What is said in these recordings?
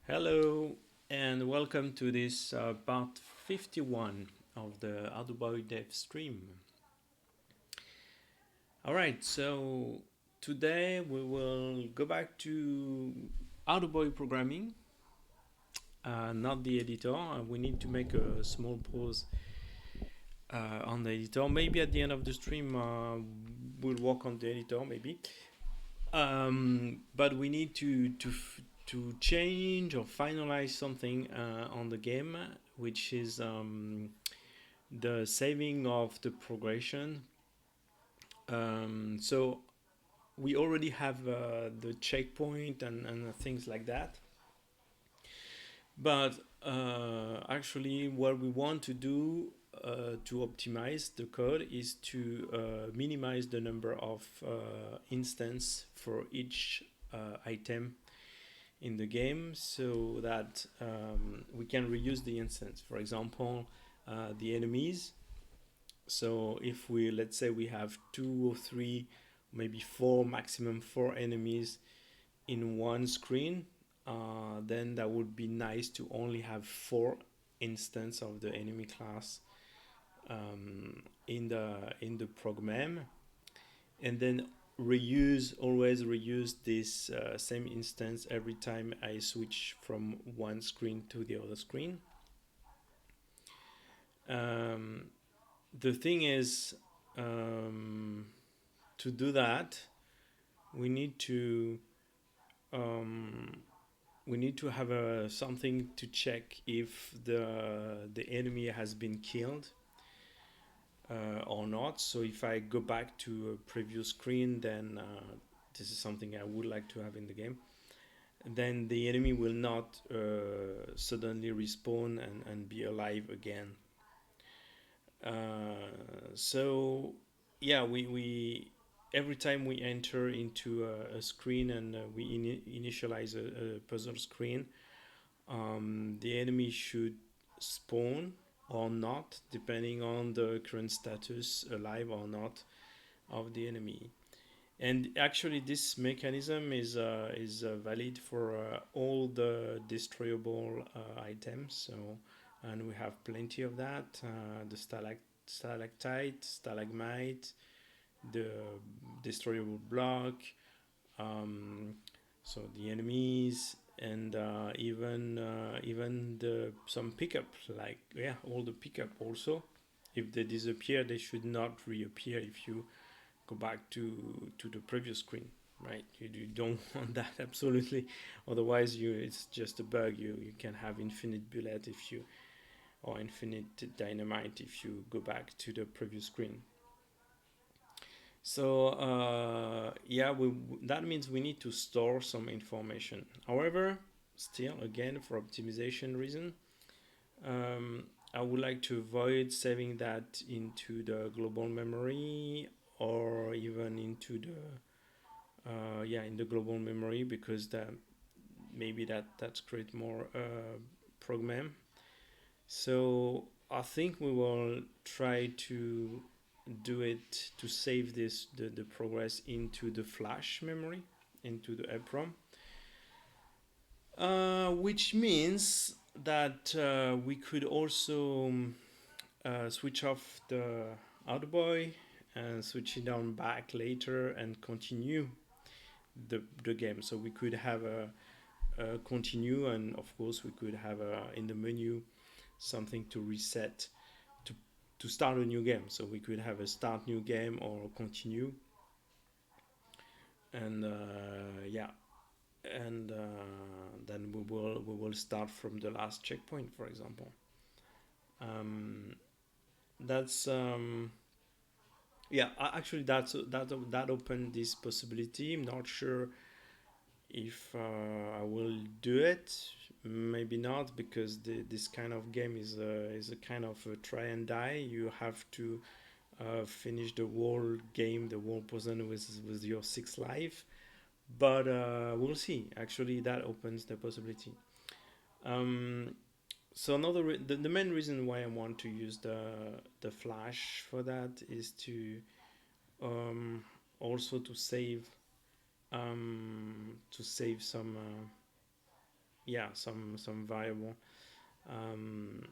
Hello and welcome to this part 51 of the Arduboy dev stream. Alright, so today we will go back to Arduboy programming, not the editor. We need to make a small pause on the editor. Maybe at the end of the stream we'll work on the editor, maybe. But we need to change or finalize something on the game, which is the saving of the progression. So we already have the checkpoint and things like that. But actually, what we want to do to optimize the code is to minimize the number of instance for each item in the game, so that we can reuse the instance. For example, the enemies. So if we, let's say we have 2 or 3, maybe 4, maximum 4 enemies in one screen, then that would be nice to only have 4 instances of the enemy class in the program, and then always reuse this same instance every time I switch from one screen to the other screen. The thing is, to do that, we need to um, have something to check if the enemy has been killed or not. So if I go back to a previous screen, then this is something I would like to have in the game. Then the enemy will not suddenly respawn and be alive again. So yeah, we every time we enter into a screen and we initialize a puzzle screen, the enemy should spawn or not, depending on the current status, alive or not, of the enemy. And actually, this mechanism is valid for all the destroyable items. So, and we have plenty of that. The stalactite, stalagmite, the destroyable block, um, so the enemies, and even the some pickup, like all the pickup also. If they disappear, they should not reappear if you go back to the previous screen, right? You don't want that, absolutely. Otherwise, it's just a bug. You can have infinite bullet if you, or infinite dynamite if you go back to the previous screen. So that means we need to store some information. However, still, again, for optimization reason, I would like to avoid saving that into the global memory, or even into the in the global memory, because maybe that's create more program. So I think we will try to do it to save the progress into the flash memory, into the EPROM, which means that we could also switch off the Arduboy and switch it on back later and continue the game. So we could have a continue, and of course we could have in the menu something to reset to start a new game. So we could have a start new game or continue, and and then we will start from the last checkpoint, for example. Um, that's actually that opened this possibility. I'm not sure if I will do it. Maybe not, because this kind of game is a kind of a try and die. You have to finish the whole game, the whole puzzle with your 6 life. But we'll see. Actually, that opens the possibility. Um, so the main reason why I want to use the flash for that is to also to save some yeah, some variable, um,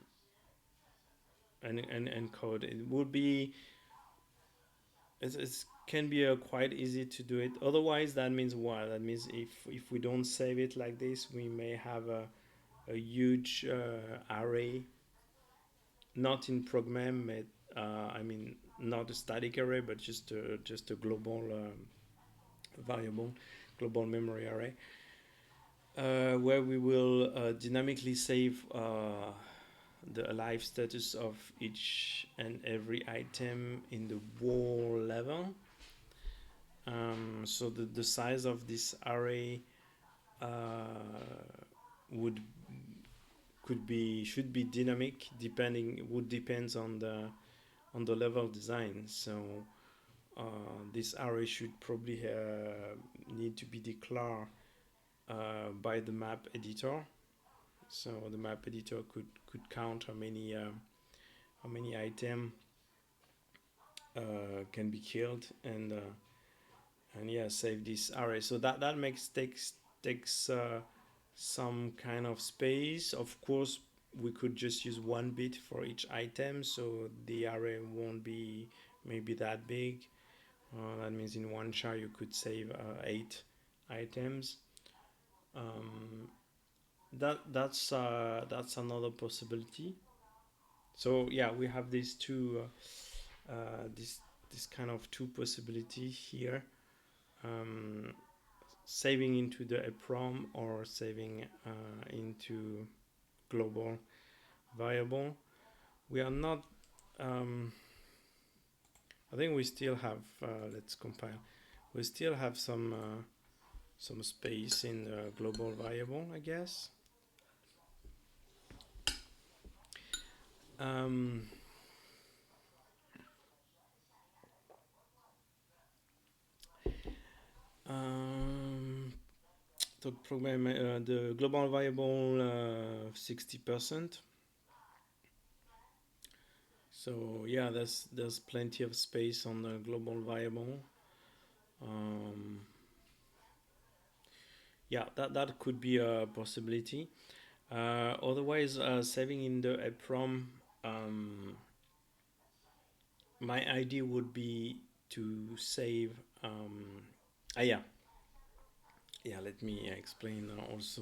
and code. It would be it's can be quite easy to do it. Otherwise, that means what? That means if we don't save it like this, we may have a huge array, not in program, I mean not a static array, but just a global variable, global memory array, where we will dynamically save the alive status of each and every item in the wall level. So the size of this array would could be should be dynamic, depending would depends on the level design. So this array should probably need to be declared by the map editor. So the map editor could count how many item can be killed, and yeah, save this array. So that makes takes some kind of space. Of course, we could just use one bit for each item, so the array won't be maybe that big. That means in one char you could save 8 items. Um, that's another possibility. So yeah, we have these two this kind of two possibility here. Um, Saving into the EPROM or saving into global variable. We are not. Um, I think we still have. Let's compile. We still have some space in the global variable, I guess. Um, um, the program, the global variable 60%. So yeah, there's plenty of space on the global variable. Um, yeah, that could be a possibility. Otherwise, saving in the EPROM, my idea would be to save. Yeah, yeah. Let me explain also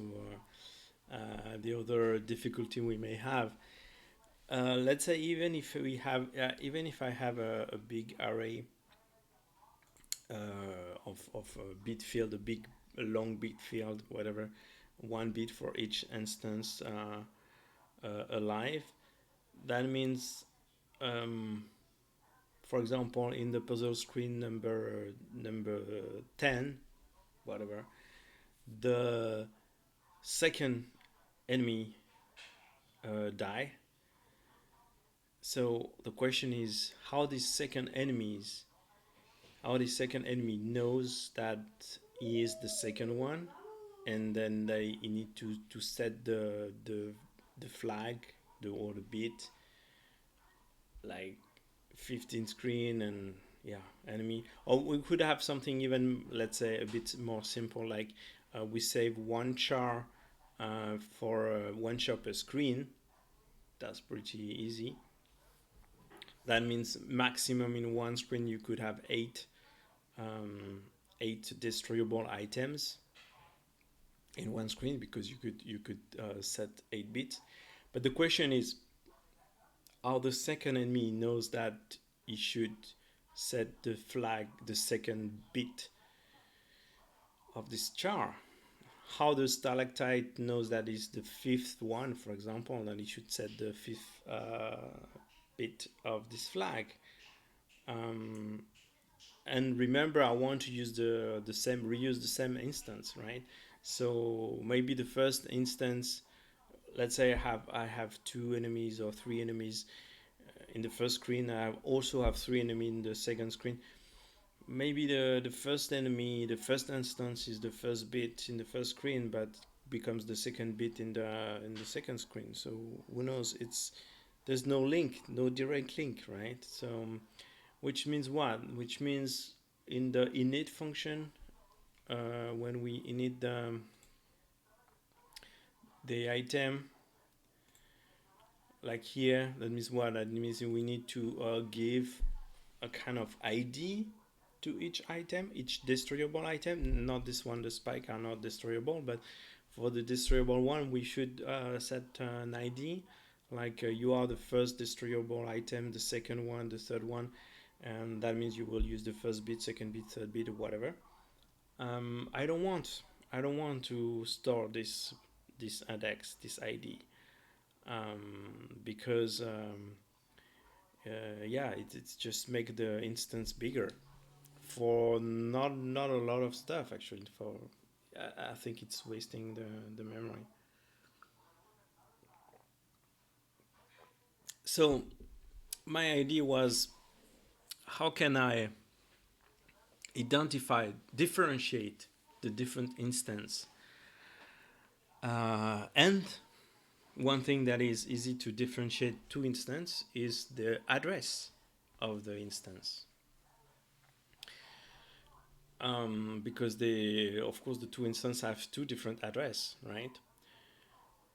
the other difficulty we may have. Let's say even if I have a big array of a bit field, a long bit field, whatever, one bit for each instance alive. That means, um, for example, in the puzzle screen number 10, whatever, the second enemy die. So the question is how this second enemy knows that he is the second one, and then they need to set the flag, or the bit, like 15 screen, and yeah, enemy. Or we could have something even, let's say, a bit more simple, like we save one char for one char per screen. That's pretty easy. That means maximum in one screen you could have um, 8 destroyable items in one screen, because you could set 8 bits. But the question is, how the second enemy knows that he should set the flag, the second bit of this char? How the stalactite knows that is the fifth one, for example, and then it should set the fifth bit of this flag? Um, and remember, I want to use the same, reuse the same instance, right? So maybe the first instance, let's say I have 2 enemies or 3 enemies in the first screen. I also have 3 enemies in the second screen. Maybe the first enemy, the first instance is the first bit in the first screen, but becomes the second bit in the second screen. So who knows? There's no link, no direct link, right? So which means what? Which means in the init function, when we init the item, like here, that means what? That means we need to give a kind of ID to each item, each destroyable item. Not this one, the spike are not destroyable, but for the destroyable one, we should set an ID, like you are the first destroyable item, the second one, the third one, and that means you will use the first bit, second bit, third bit, or whatever. I don't want to store this index, this ID, because yeah, it's just make the instance bigger for not a lot of stuff actually. For I think it's wasting the memory. So my idea was, how can I identify, differentiate the different instance, and one thing that is easy to differentiate two instances is the address of the instance. Because they, of course, the two instances have two different address, right?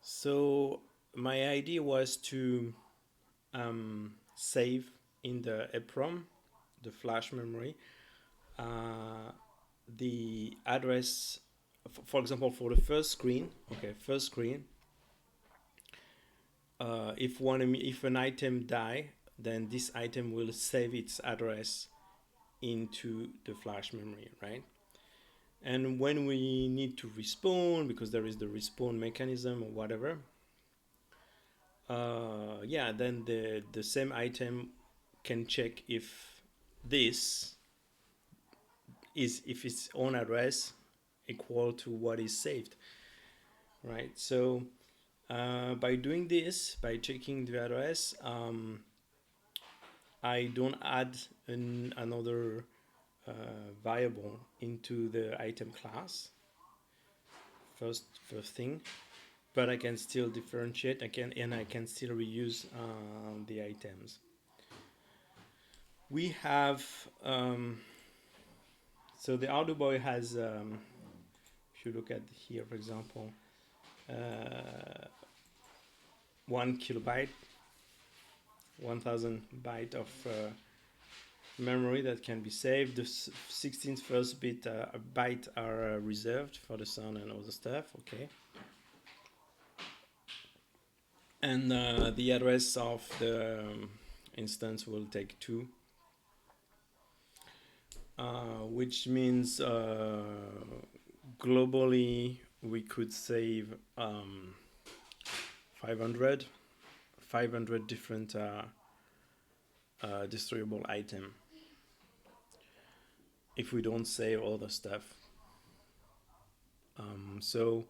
So my idea was to save in the EPROM, the flash memory, the address. For example, for the first screen, okay, first screen. If an item die, then this item will save its address into the flash memory, right? And when we need to respawn, because there is the respawn mechanism or whatever, yeah, then the same item can check if this is, if its own address equal to what is saved, right? So by doing this, by checking the address, I don't add another variable into the item class. First thing, but I can still differentiate. I can still reuse the items. We have so the Arduboy has, if you look at here, for example, 1 kilobyte, 1000 byte of memory that can be saved. The 16th first byte are reserved for the sound and other stuff. Okay. And the address of the instance will take 2, which means globally we could save 500 different destroyable item if we don't save all the stuff. So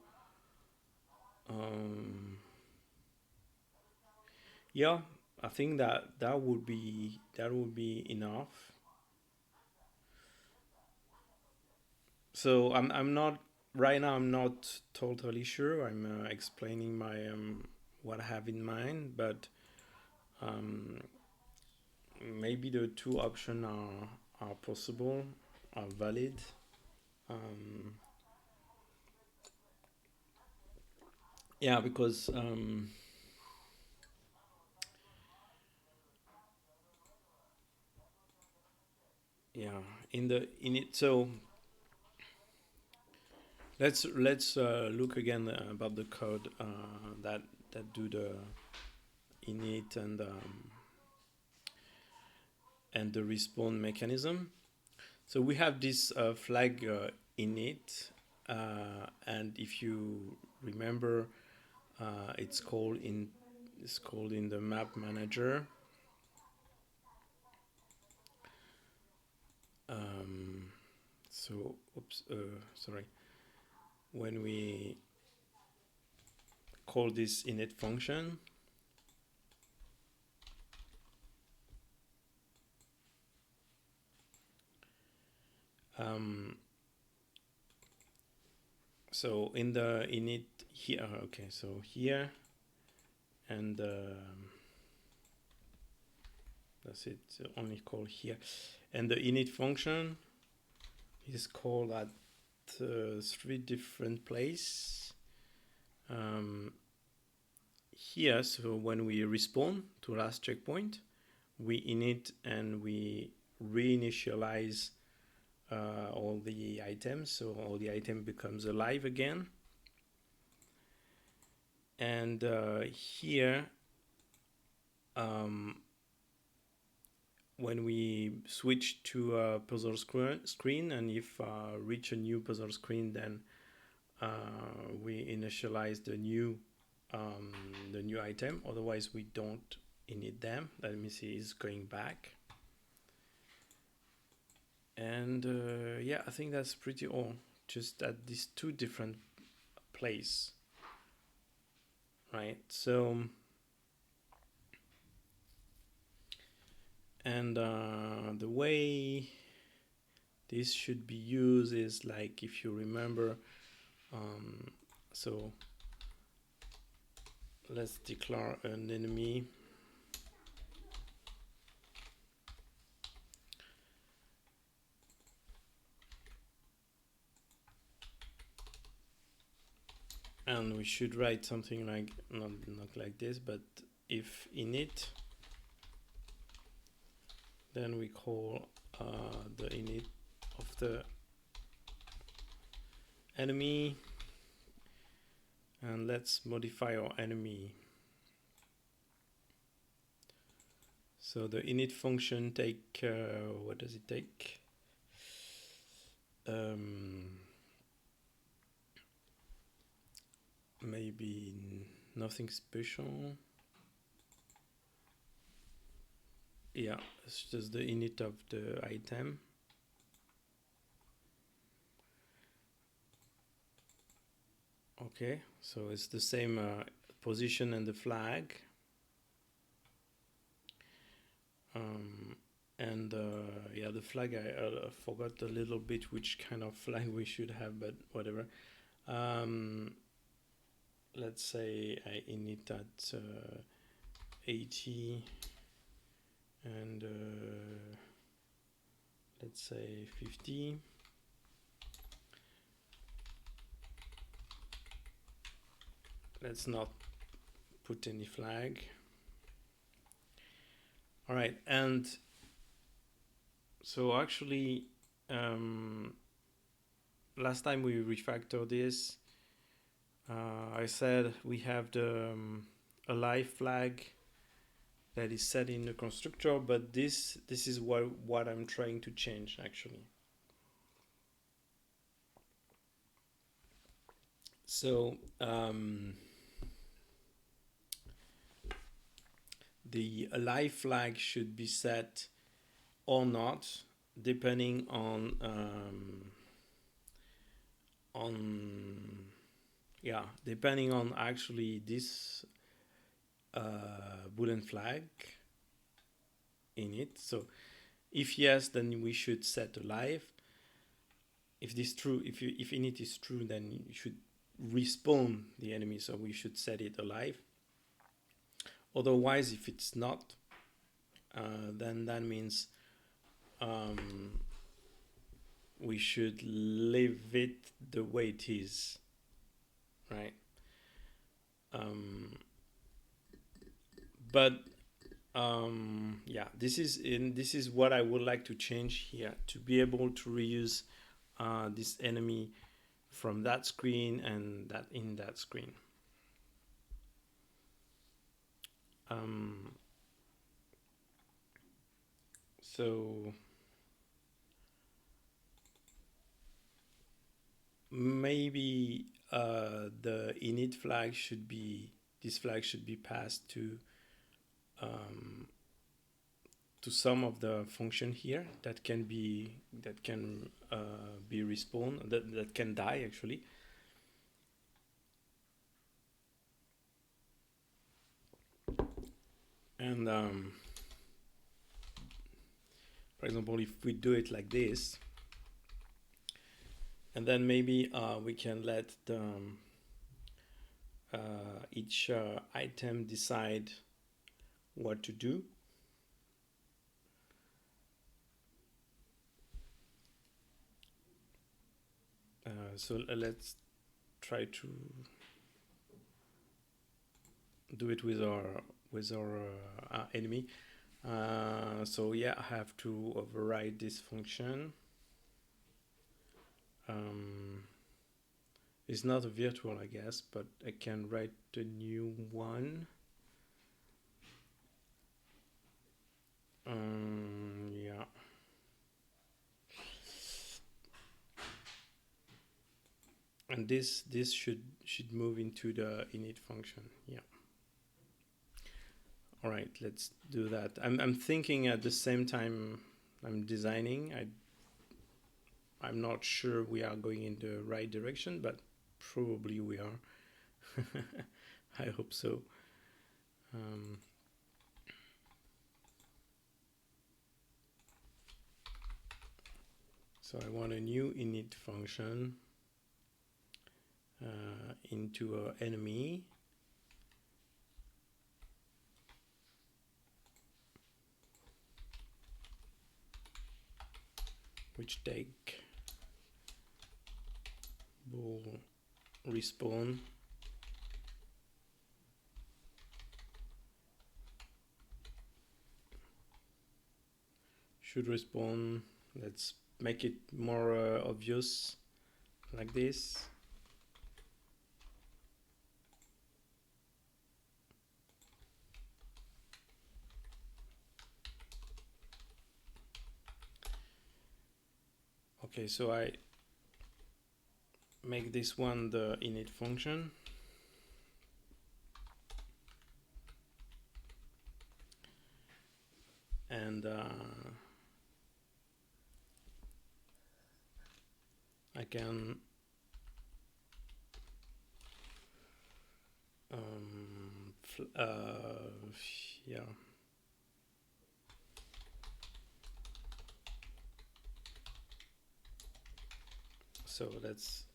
yeah, I think that would be enough. So I'm not right now. I'm not totally sure. I'm explaining my what I have in mind, but maybe the two options are possible, are valid. Yeah, because yeah, in it. So let's look again about the code that do the init and the respawn mechanism. So we have this flag init, and if you remember, it's called in the map manager. So oops, sorry. When we call this init function, so in the init here, okay, so here, and that's it, only call here, and the init function is called at 3 different places. here, so when we respawn to last checkpoint, we init and we reinitialize all the items, so all the item becomes alive again. And here, when we switch to a puzzle screen, and if reach a new puzzle screen, then we initialize the new item. Otherwise, we don't init them. Let me see, it's going back. And yeah, I think that's pretty all. Just at these two different places, right? So, and the way this should be used is like, if you remember, so let's declare an enemy. And we should write something like, not like this, but if init, then we call the init of the enemy, and let's modify our enemy. So the init function take, what does it take? Maybe nothing special. Yeah, it's just the init of the item. Okay, so it's the same position and the flag. And yeah, the flag, I forgot a little bit which kind of flag we should have, but whatever. Let's say I init at 80 and let's say 50. Let's not put any flag. All right, and so actually last time we refactored this, I said we have the alive flag that is set in the constructor, but this is what I'm trying to change actually. So the alive flag should be set or not, depending on depending on actually this Boolean flag in it. So if yes, then we should set alive. If this true, if init is true, then you should respawn the enemy, so we should set it alive. Otherwise, if it's not, then that means we should leave it the way it is, right? But yeah, this is what I would like to change here, to be able to reuse this enemy from that screen and that in that screen. So maybe the init flag should be, this flag should be passed to some of the function here that can be respawned, that can die actually. And for example, if we do it like this, and then maybe we can let the each item decide what to do. So let's try to do it with our enemy. So yeah, I have to override this function. It's not a virtual, I guess, but I can write a new one. Yeah. And this should move into the init function. Yeah. All right, let's do that. I'm thinking at the same time I'm designing. I'm not sure we are going in the right direction, but probably we are. I hope so. So I want a new init function into our enemy. Which take will respawn should respawn. Let's make it more obvious like this. Okay, so I make this one the init function. And I can yeah. So let's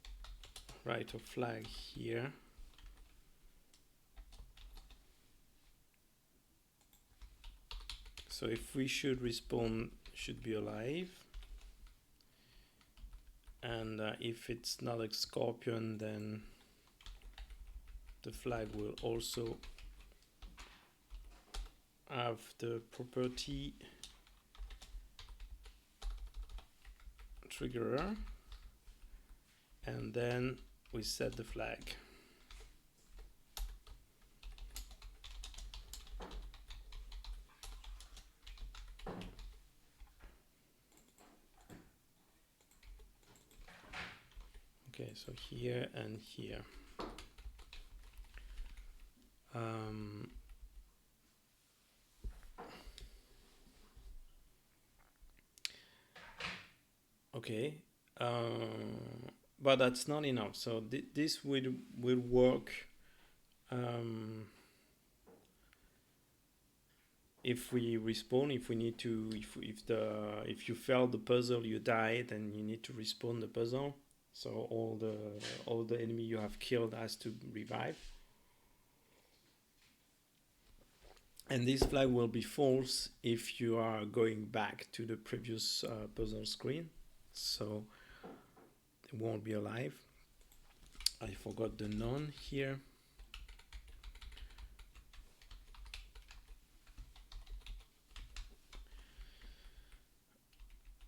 write a flag here. So if we should respawn, should be alive. And if it's not a scorpion, then the flag will also have the property triggerer, and then we set the flag. Okay, so here and here. Okay, but that's not enough. So this will work if we respawn. If we need to, if you failed the puzzle, you died, and you need to respawn the puzzle. So all the enemy you have killed has to revive. And this flag will be false if you are going back to the previous puzzle screen. So it won't be alive. I forgot the none here.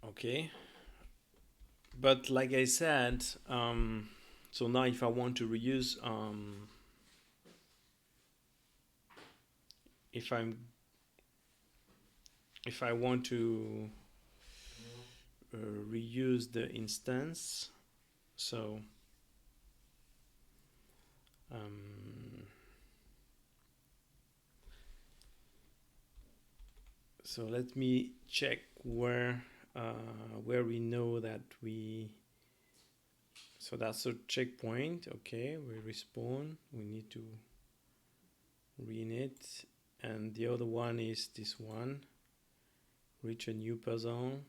Okay. But like I said, so now if I want to reuse, if I want to reuse the instance, so so let me check where we know that we. So that's a checkpoint. Okay, we respawn. We need to re-init, and the other one is this one. Reach a new puzzle.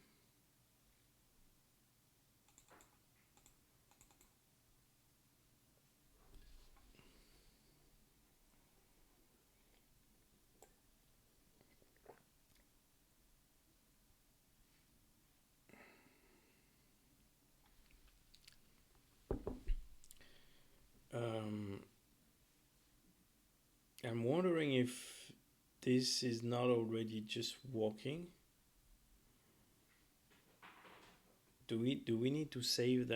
I'm wondering if this is not already just working. Do we need to save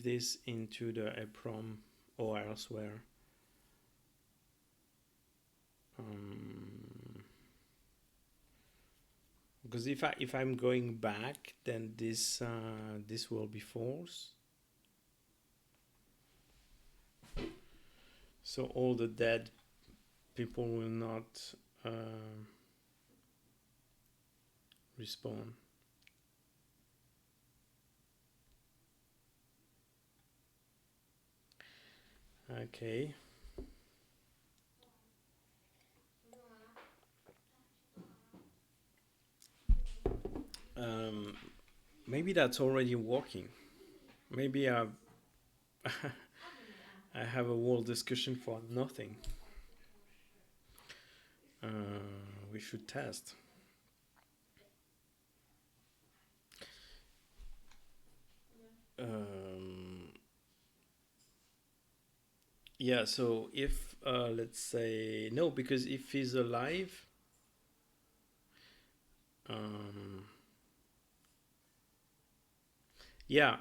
this into the EEPROM or elsewhere? Because if I'm going back, then this will be false. So all the dead people will not respawn. Okay. Maybe that's already working. Maybe I have a whole discussion for nothing. We should test. Yeah, so if let's say no, because if he's alive, yeah,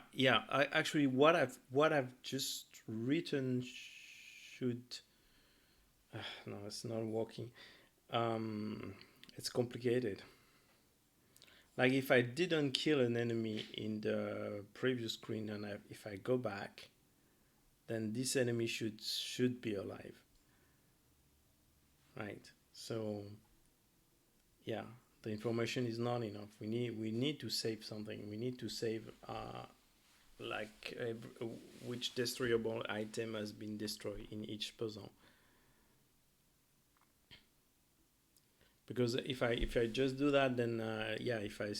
I actually what I've just written should no, it's not working. It's complicated. Like if I didn't kill an enemy in the previous screen and if I go back, then this enemy should be alive, right? So yeah, the information is not enough. We need to save something. We need to save like which destroyable item has been destroyed in each puzzle. Because if I just do that, then yeah, if I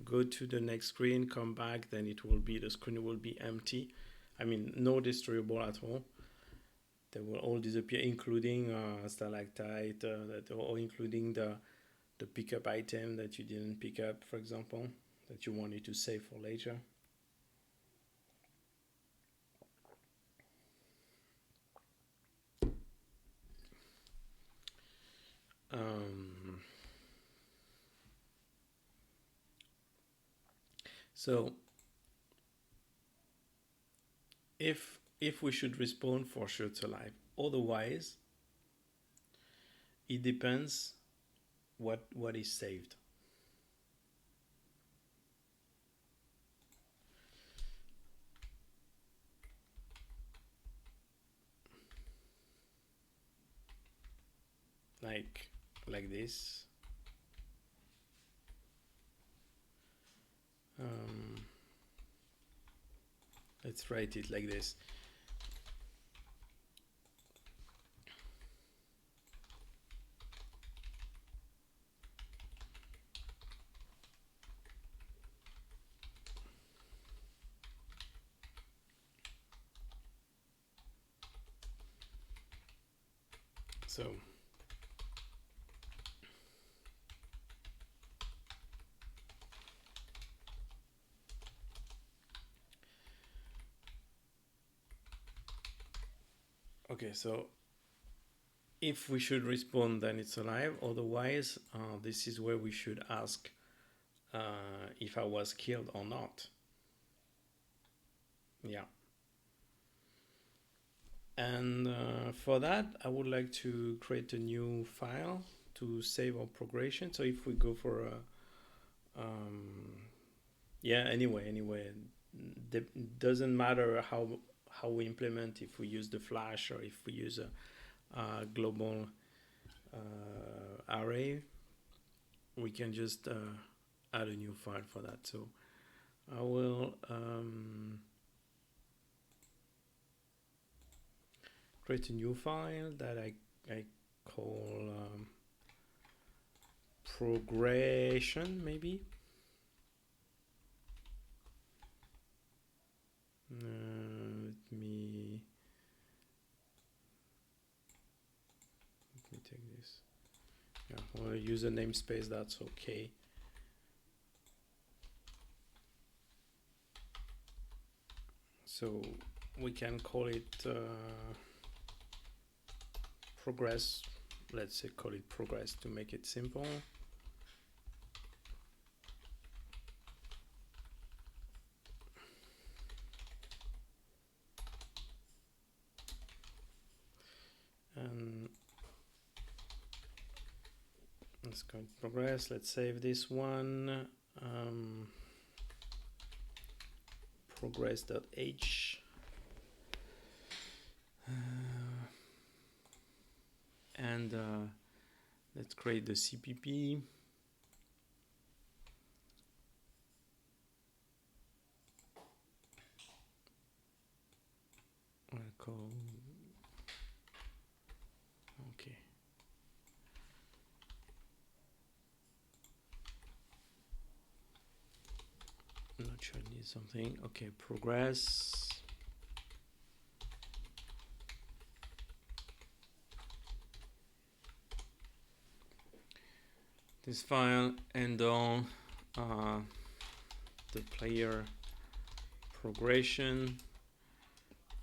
go to the next screen, come back, then the screen will be empty. I mean, no destroyable at all. They will all disappear, including stalactite, or including the pickup item that you didn't pick up, for example, that you wanted to save for later. So if we should respawn, for sure it's alive. Otherwise, it depends what is saved. Like this. Let's write it like this. So okay, so if we should respawn, then it's alive. Otherwise, this is where we should ask if I was killed or not. Yeah. And for that, I would like to create a new file to save our progression. So if we go for a yeah, anyway, it doesn't matter how we implement, if we use the flash or if we use a global array. We can just add a new file for that. So I will create a new file that I call progression, maybe. Let me take this. Yeah, well, use a namespace, that's okay. So we can call it progress. Let's say call it progress to make it simple. And let's go to progress. Let's save this one. Progress.h. And let's create the CPP. I'll call. Okay. I'm not sure I need something. Okay, progress. This file and on the player progression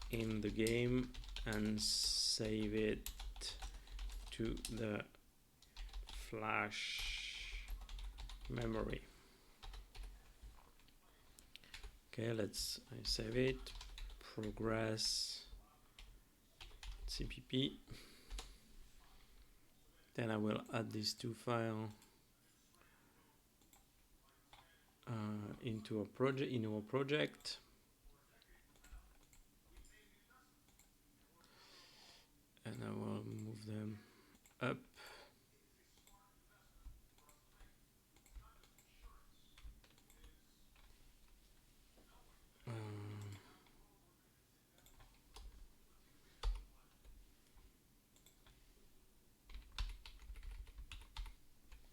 in the game and save it to the flash memory. Okay, let's save it. Progress CPP. Then I will add these two files into a project, in our project. And I will move them up.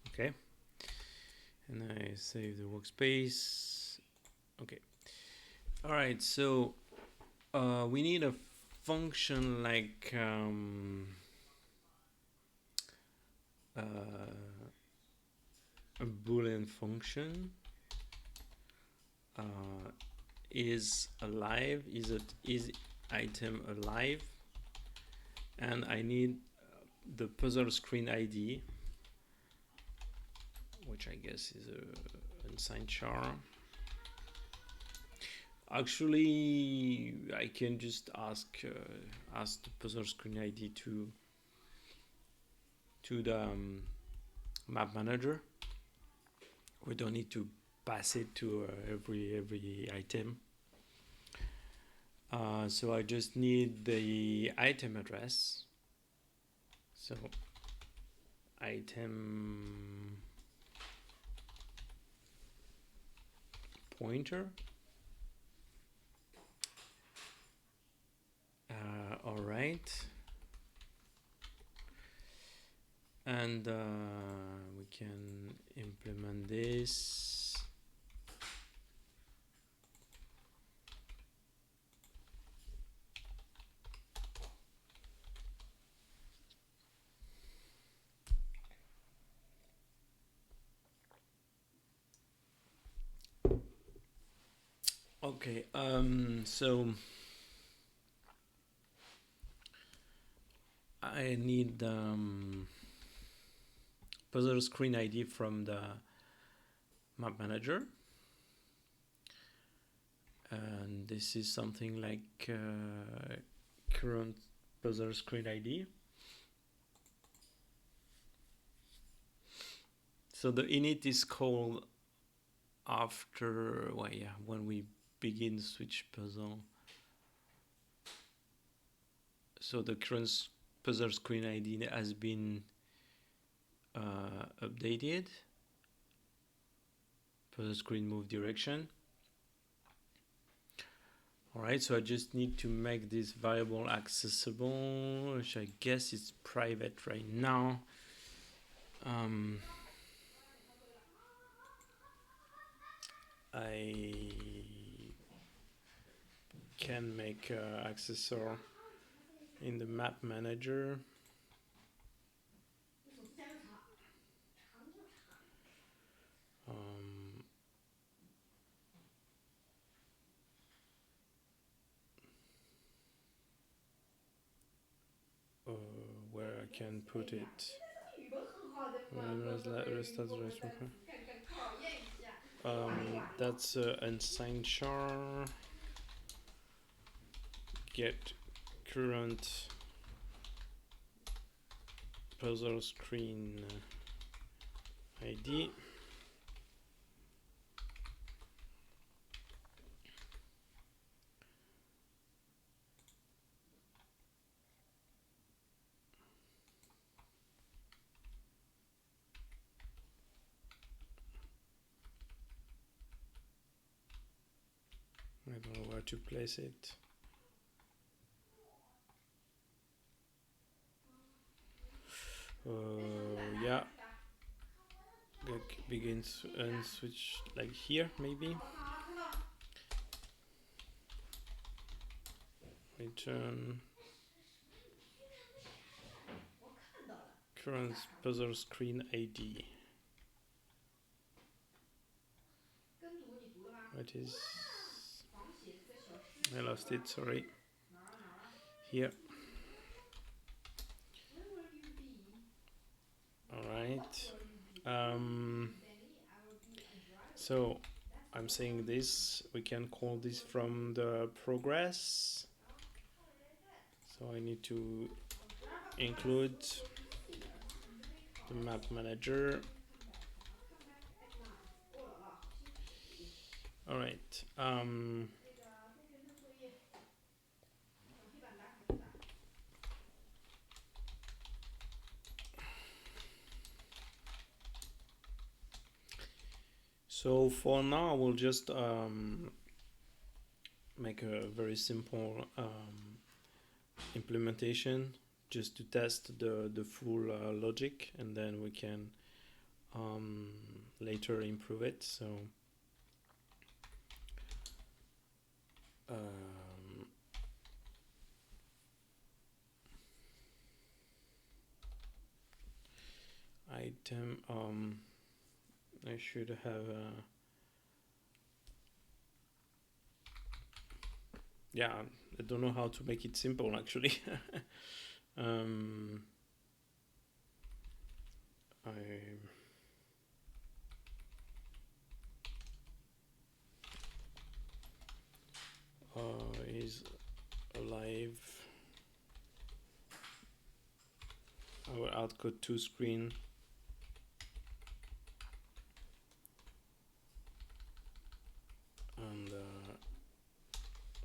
Okay. And I save the workspace. Okay. All right. So we need a function like a Boolean function. Is alive? Is item alive? And I need the puzzle screen ID, which I guess is a unsigned char. Actually, I can just ask the puzzle screen ID to the map manager. We don't need to pass it to every item. So I just need the item address. So item pointer. All right. And we can implement this. Okay, so I need puzzle screen ID from the map manager, and this is something like current puzzle screen ID. So the init is called after, well, yeah, when we begin switch puzzle. So the current puzzle screen ID has been updated. Puzzle screen move direction. All right, so I just need to make this variable accessible, which I guess is private right now. I can make accessor in the map manager. can put it. 语文很好的嘛，我们的语我们的单词，看考验一下。That's unsigned char. Get current puzzle screen ID. I don't know where to place it. Yeah, begins and switch like here maybe. Return current puzzle screen ID. What is? I lost it. Sorry. Here. All right. So I'm saying this. We can call this from the progress. So I need to include the map manager. All right. So for now, we'll just make a very simple implementation just to test the full logic, and then we can later improve it. So item I should have yeah, I don't know how to make it simple actually. I is alive. I will outcode to screen. And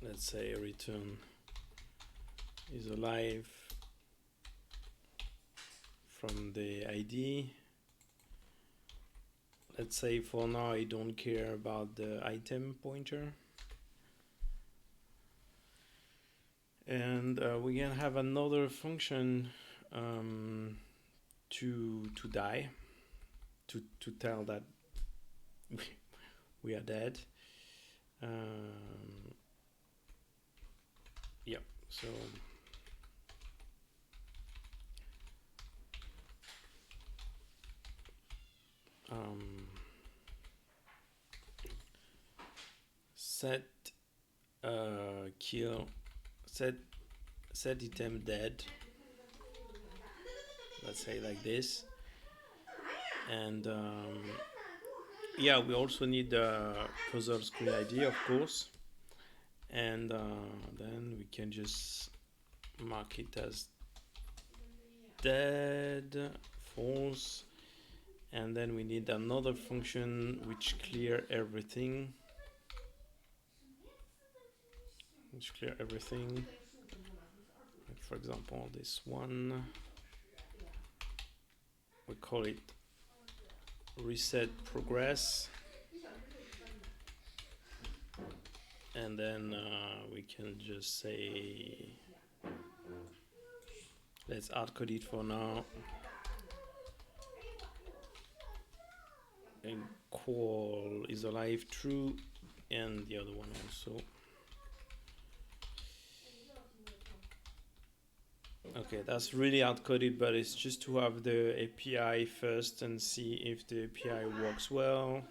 let's say return is alive from the ID. Let's say for now I don't care about the item pointer. And we can have another function to die, to tell that we are dead. Yeah, so set kill set item dead, let's say like this. And yeah, we also need the puzzle screen ID, of course, and then we can just mark it as dead, false, and then we need another function which clear everything, like for example this one, we call it reset progress, and then we can just say let's hardcode it for now and call is alive true, and the other one also. Okay, that's really hard-coded, but it's just to have the API first and see if the API works well.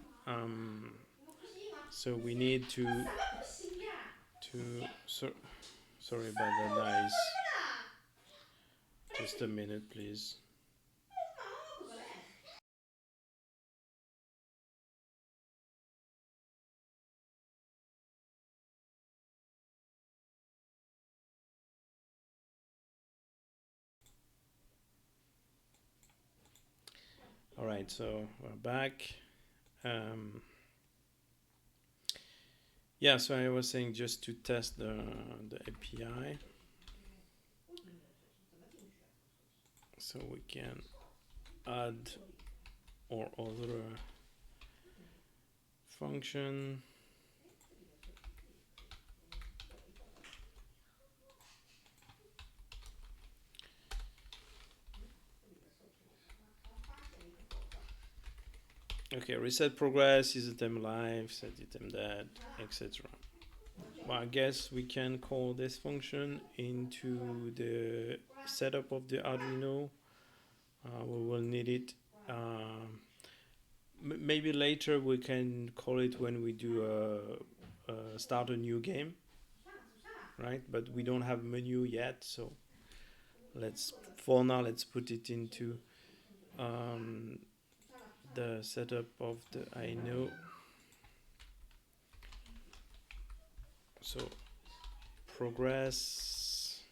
So we need to sorry about the noise. Just a minute, please. All right, so we're back. Yeah, so I was saying just to test the API, so we can add or other function. Okay, reset progress, is item live, set item dead, etc. Well, I guess we can call this function into the setup of the Arduino. We will need it. Maybe later we can call it when we do start a new game, right? But we don't have menu yet, so for now let's put it into the setup of the Arduino. So progress,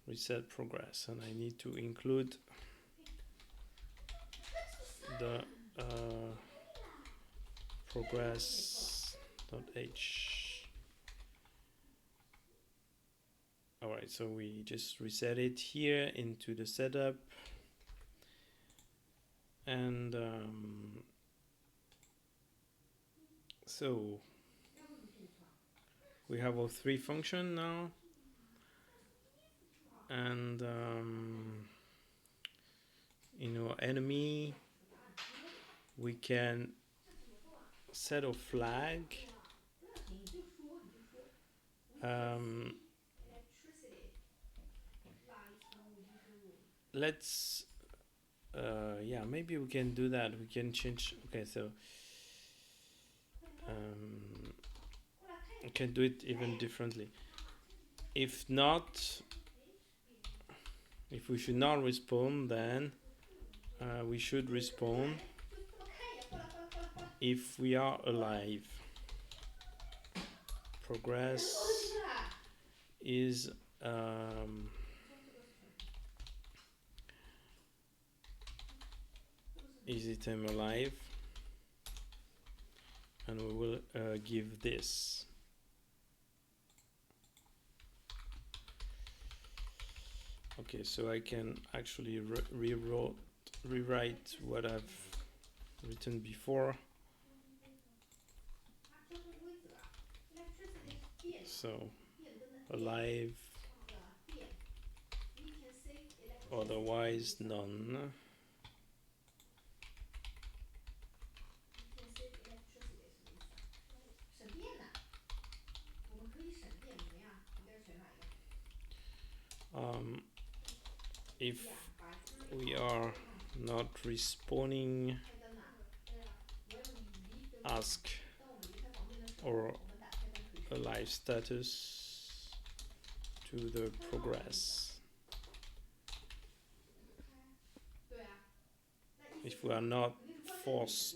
reset progress, and I need to include the progress.h. Alright, so we just reset it here into the setup, and so we have our three function now, and in our enemy we can set a flag. Let's yeah, maybe we can do that. We can change. Okay, so we can do it even differently. If not, if we should not respawn, then we should respawn if we are alive. Progress is item alive, and we will give this. Okay, so I can actually rewrite what I've written before. So alive, otherwise none. If we are not respawning, ask or alive status to the progress. If we are not forced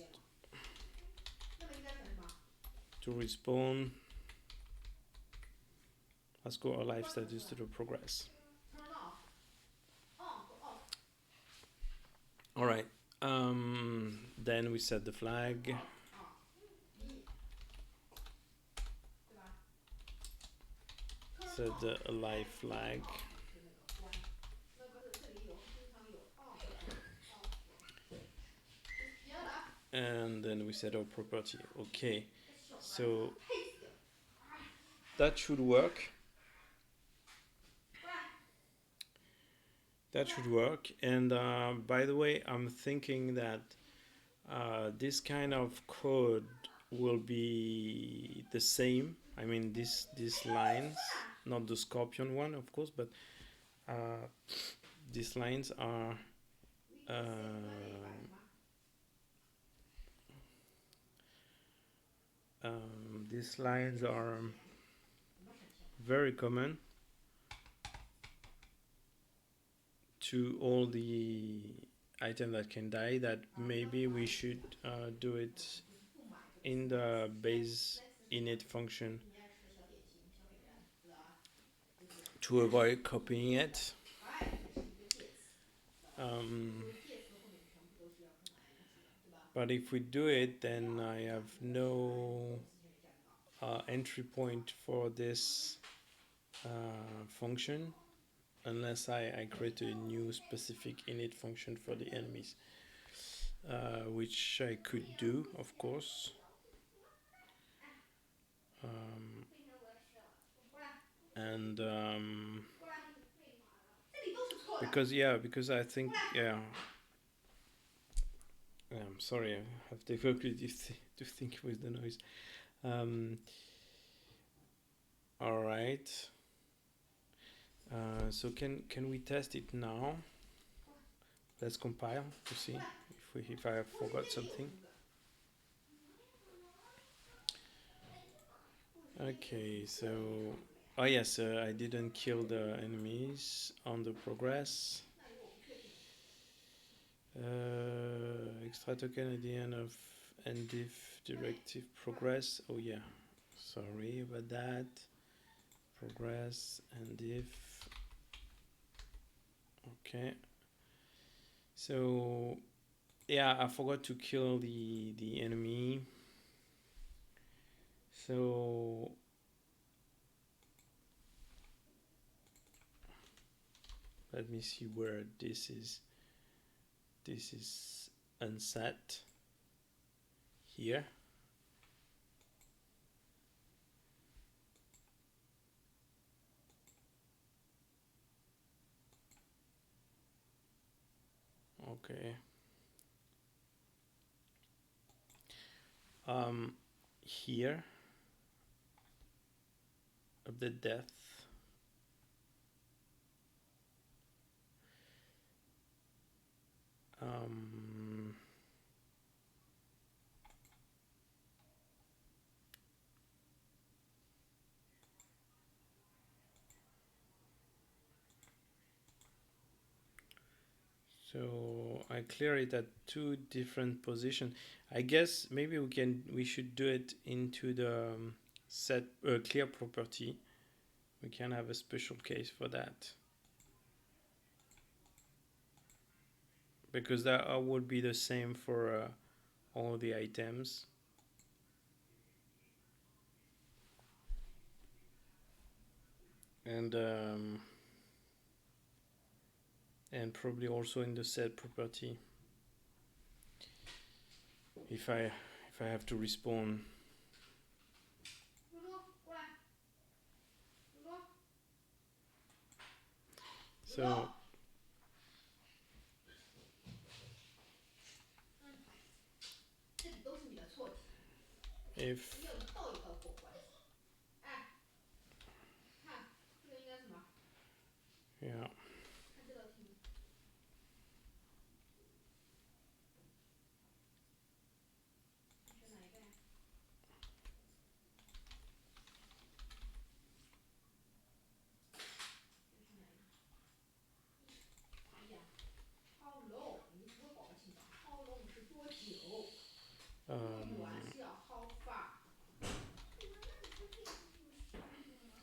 to respawn, ask our alive status to the progress. All right. Then we set the flag. Set the alive flag. And then we set our property. Okay. So that should work. That should work. And by the way, I'm thinking that this kind of code will be the same. I mean, these lines, not the Scorpion one, of course, but these lines are these lines are very common. to all the item that can die, that maybe we should do it in the base init function to avoid copying it. Um, but if we do it, then I have no entry point for this function unless I create a new specific init function for the enemies, which I could do, of course. Um, and because I think I'm sorry, I have difficulty to think with the noise. Um, all right. So can we test it now? Let's compile to see if I have forgot something. Okay, so oh yes, I didn't kill the enemies on the progress. Extra token at the end of ndif directive progress. Oh yeah, sorry about that. Progress ndif. Okay. So yeah, I forgot to kill the enemy. So let me see where this is. This is unset here. Okay. Here, update depth. Um, so I clear it at two different positions. I guess maybe we should do it into the set clear property. We can have a special case for that because that would be the same for all the items. And probably also in the set property if I have to respawn. So if yeah.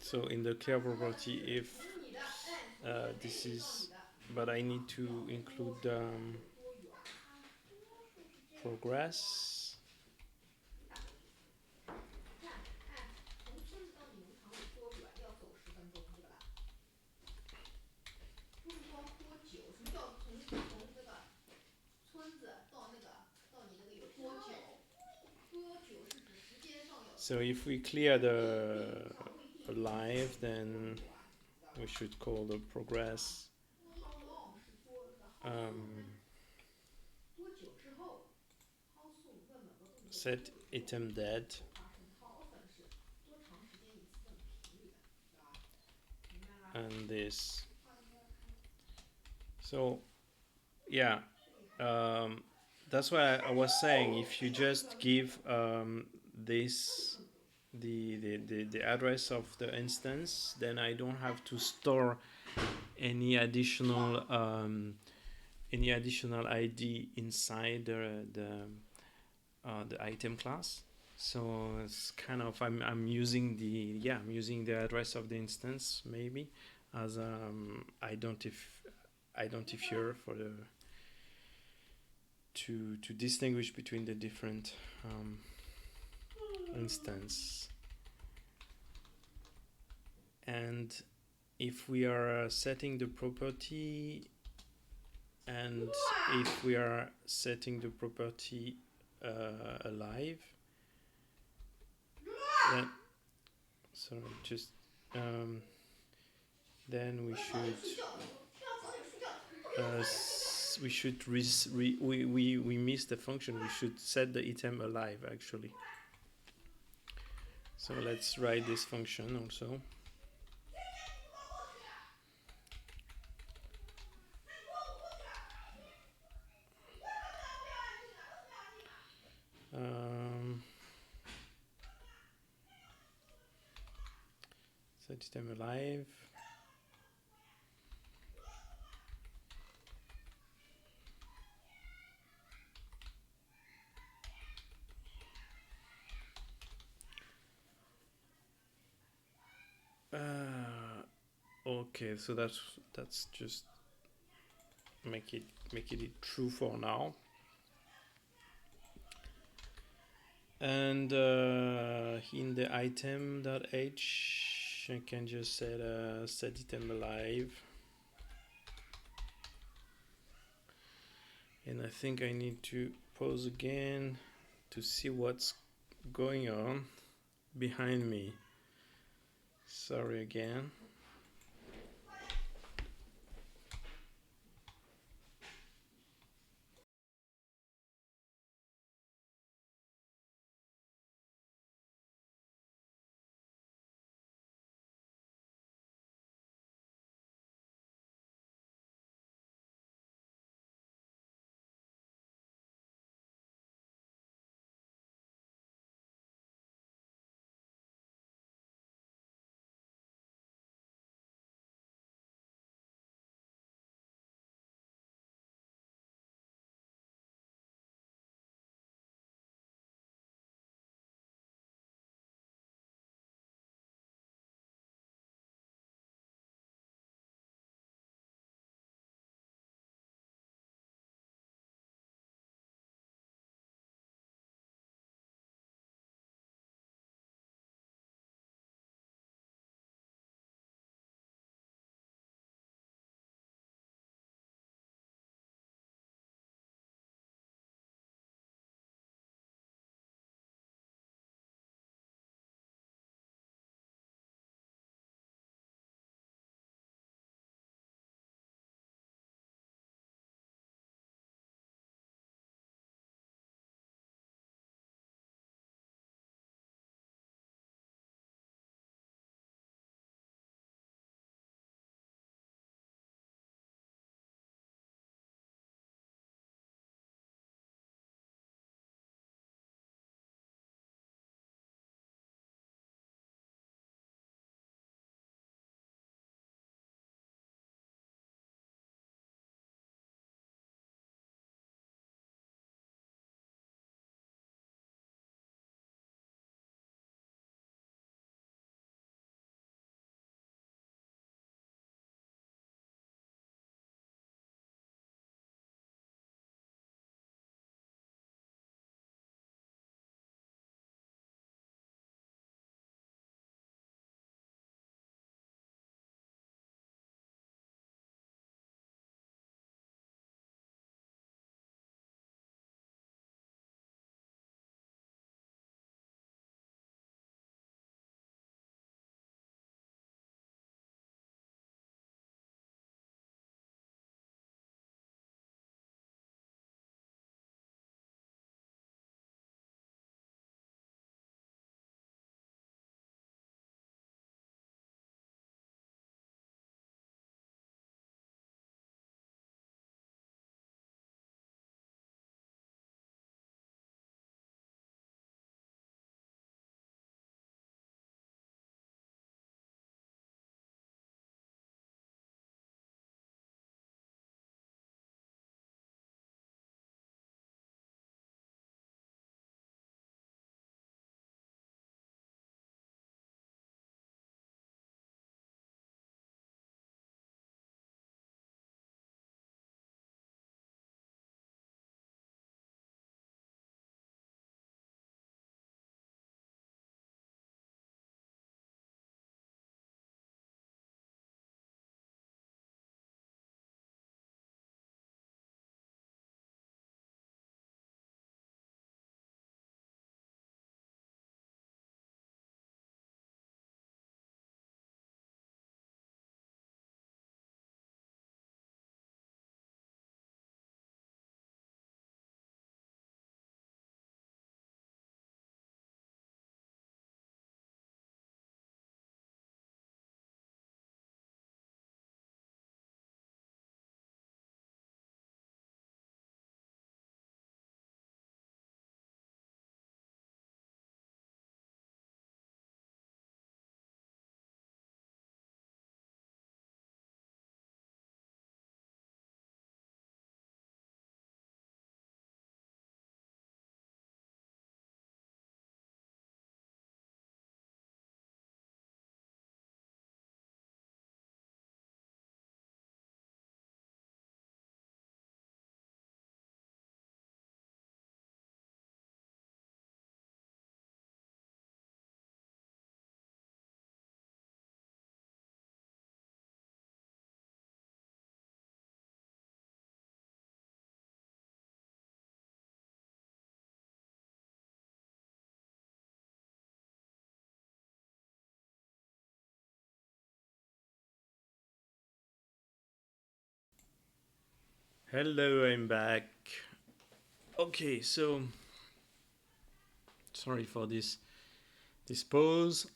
So in the clear property, if this is, but I need to include progress. So if we clear the alive, then we should call the progress set item dead. And this. So yeah, that's why I was saying if you just give this the address of the instance, then I don't have to store any additional ID inside the item class. So it's kind of I'm using the address of the instance maybe as identifier for the to distinguish between the different instance. And if we are setting the property, and if we are setting the property alive, then sorry, just then we should we missed the function. We should set the item alive actually. So let's write this function also. Set item alive. Okay, so that's just make it true for now. And in the item.h, I can just set item alive. And I think I need to pause again to see what's going on behind me. Sorry again. Hello, I'm back. Okay, so sorry for this pause.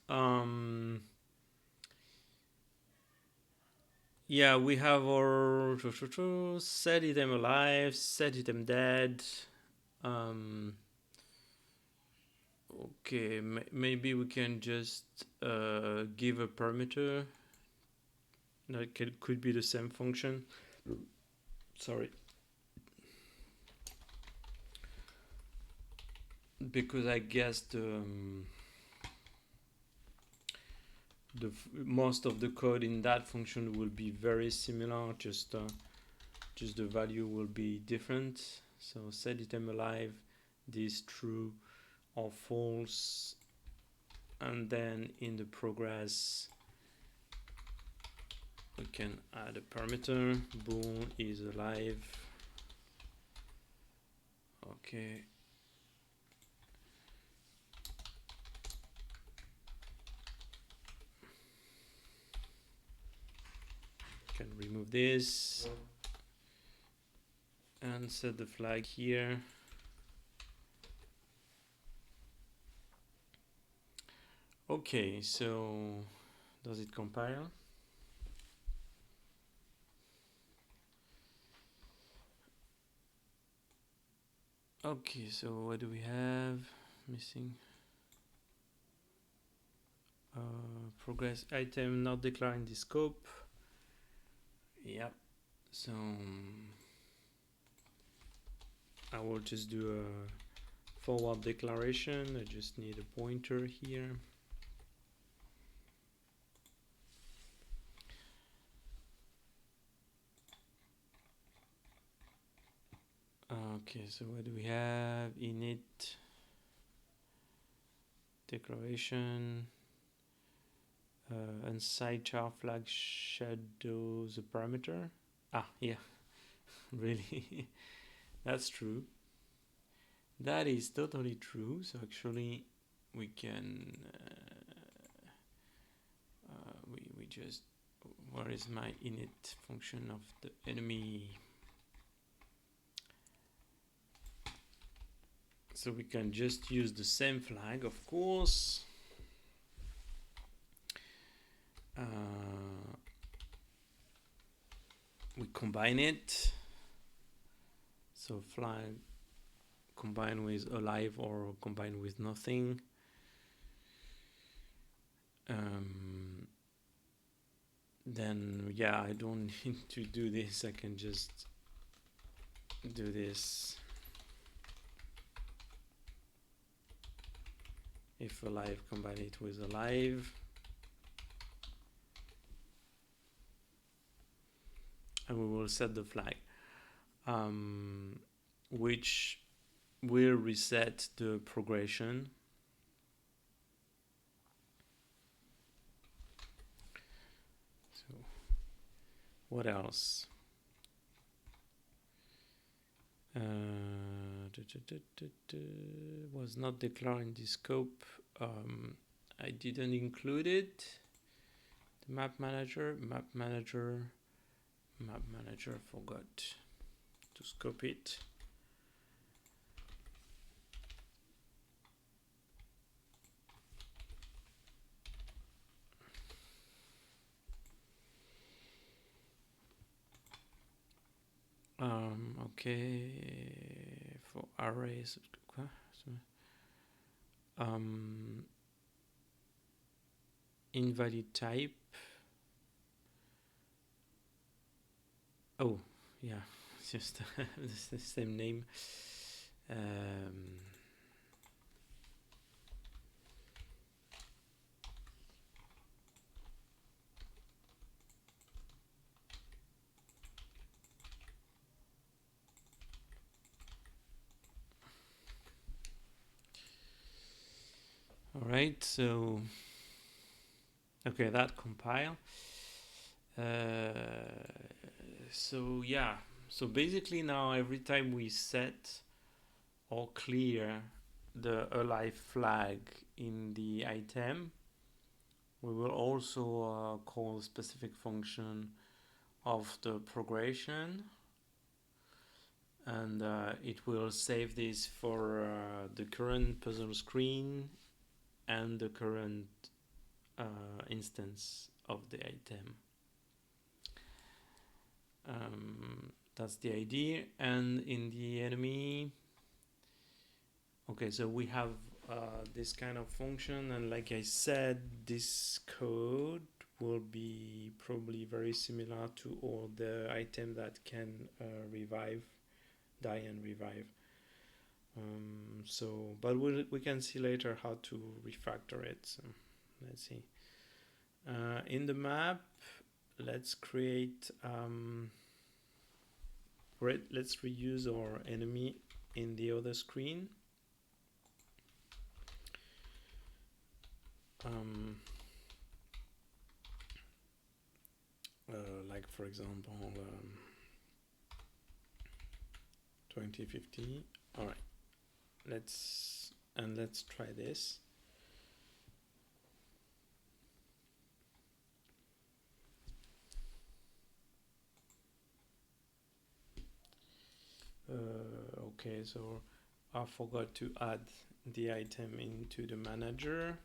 Yeah, we have our set item alive, set item dead. Um, okay, maybe we can just give a parameter that could be the same function. Sorry, because I guess the most of the code in that function will be very similar. Just the value will be different. So set item alive, this true or false, and then in the progress we can add a parameter. Bool is alive. Okay. Can remove this and set the flag here. Okay, so does it compile? Okay, so what do we have missing? Progress item not declaring the scope. Yep. So I will just do a forward declaration. I just need a pointer here. Okay, so what do we have? Init declaration and sidecar flag shadows the parameter. Ah, yeah, really, that's true. That is totally true. So actually, we can we just, where is my init function of the enemy? So we can just use the same flag, of course. We combine it. So flag combine with alive or combine with nothing. Then yeah, I don't need to do this. I can just do this. If alive, combine it with alive. And we will set the flag, which will reset the progression. So what else? Was not declared in the scope. I didn't include it. The map manager forgot to scope it. Okay, for arrays, invalid type. Oh, yeah, it's just the same name. All right, so okay, that compile. So yeah, so basically now every time we set or clear the alive flag in the item, we will also call a specific function of the progression, and it will save this for the current puzzle screen and the current instance of the item. That's the idea. And in the enemy, okay, so we have this kind of function, and like I said, this code will be probably very similar to all the items that can die and revive. But we can see later how to refactor it. So let's see. In the map, let's create. Let's reuse our enemy in the other screen. Like for example, 2050. All right. Let's try this. Okay, so I forgot to add the item into the manager.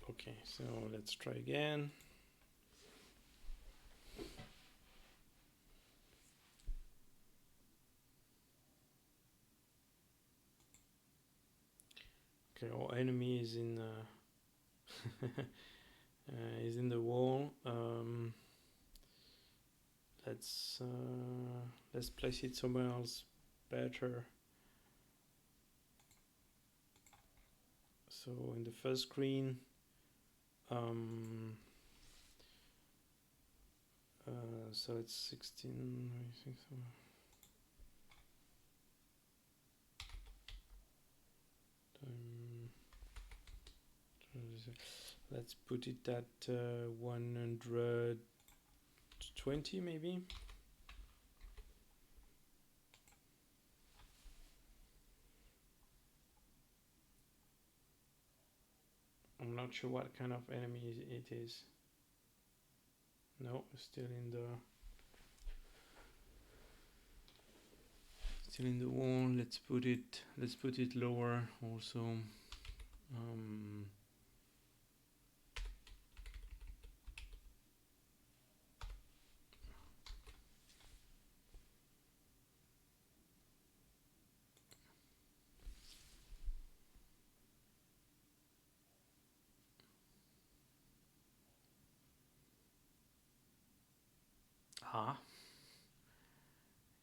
Okay, so let's try again. Okay, our enemy is in is in the wall. Let's place it somewhere else better. So in the first screen, so it's 16. I think so. Let's put it at 120 maybe. I'm not sure what kind of enemy it is. No, still in the wall. Let's put it lower also.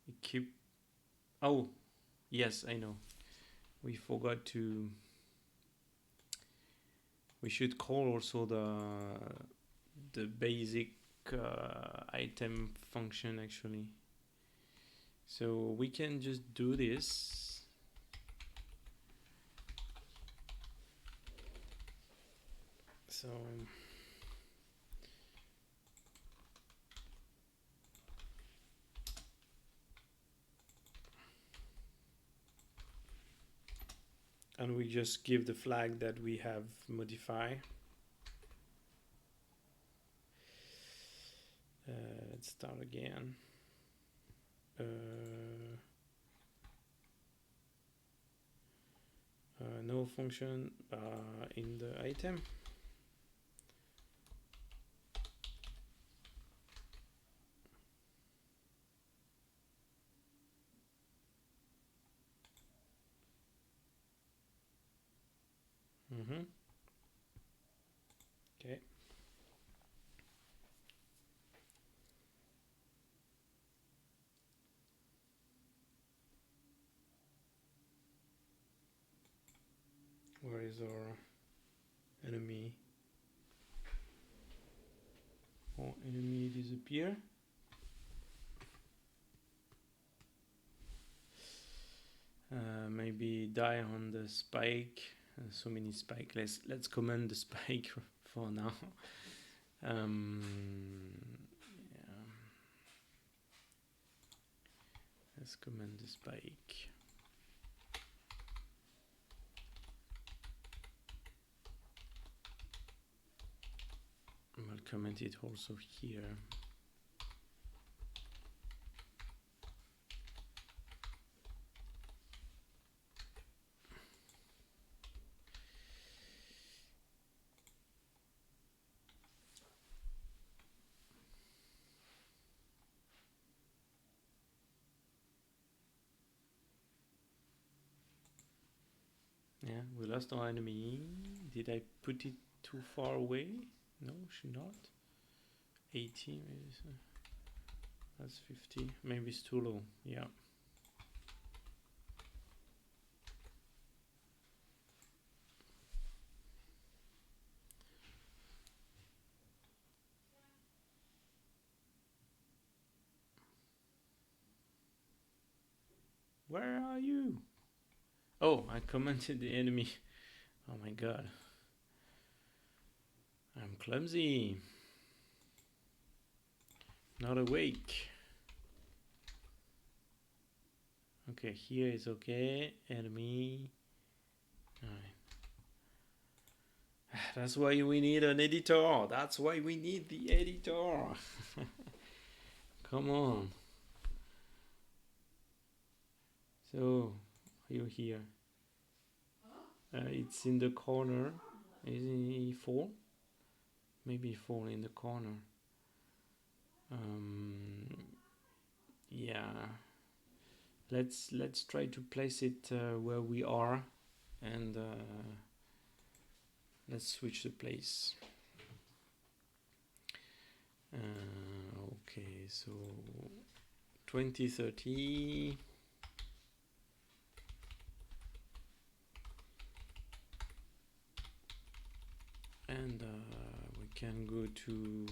It keep. Oh, yes, I know. We forgot to. We should call also the basic item function actually. So we can just do this. So and we just give the flag that we have modified. Let's start again. No function in the item. Okay. Where is our enemy? Oh, enemy disappear. Maybe die on the spike. so many spike. Let's command the spike for now. Yeah. Let's command the spike. I'll comment it also here. Yeah, we lost our enemy. Did I put it too far away? No, should not. 80, maybe. So. That's 50. Maybe it's too low. Yeah. Where are you? Oh, I commented the enemy. Oh my god. I'm clumsy. Not awake. Okay, here is okay. Enemy. Alright. That's why we need an editor. That's why we need the editor. Come on. So, are you here? It's in the corner. Is it E4? Maybe E4 in the corner. Yeah. Let's try to place it where we are, and let's switch the place. Okay, so 2030. And we can go to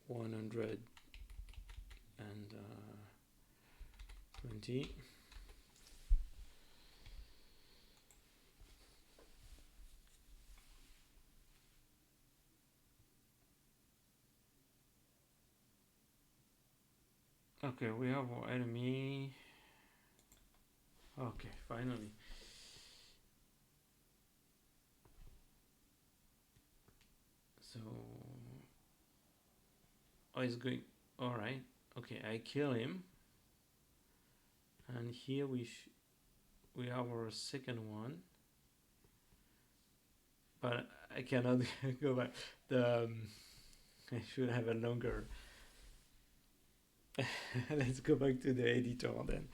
120. Okay, we have our enemy. Okay, finally. So, oh, it's going. All right. Okay, I kill him, and here we have our second one, but I cannot go back. I should have a longer. Let's go back to the editor then,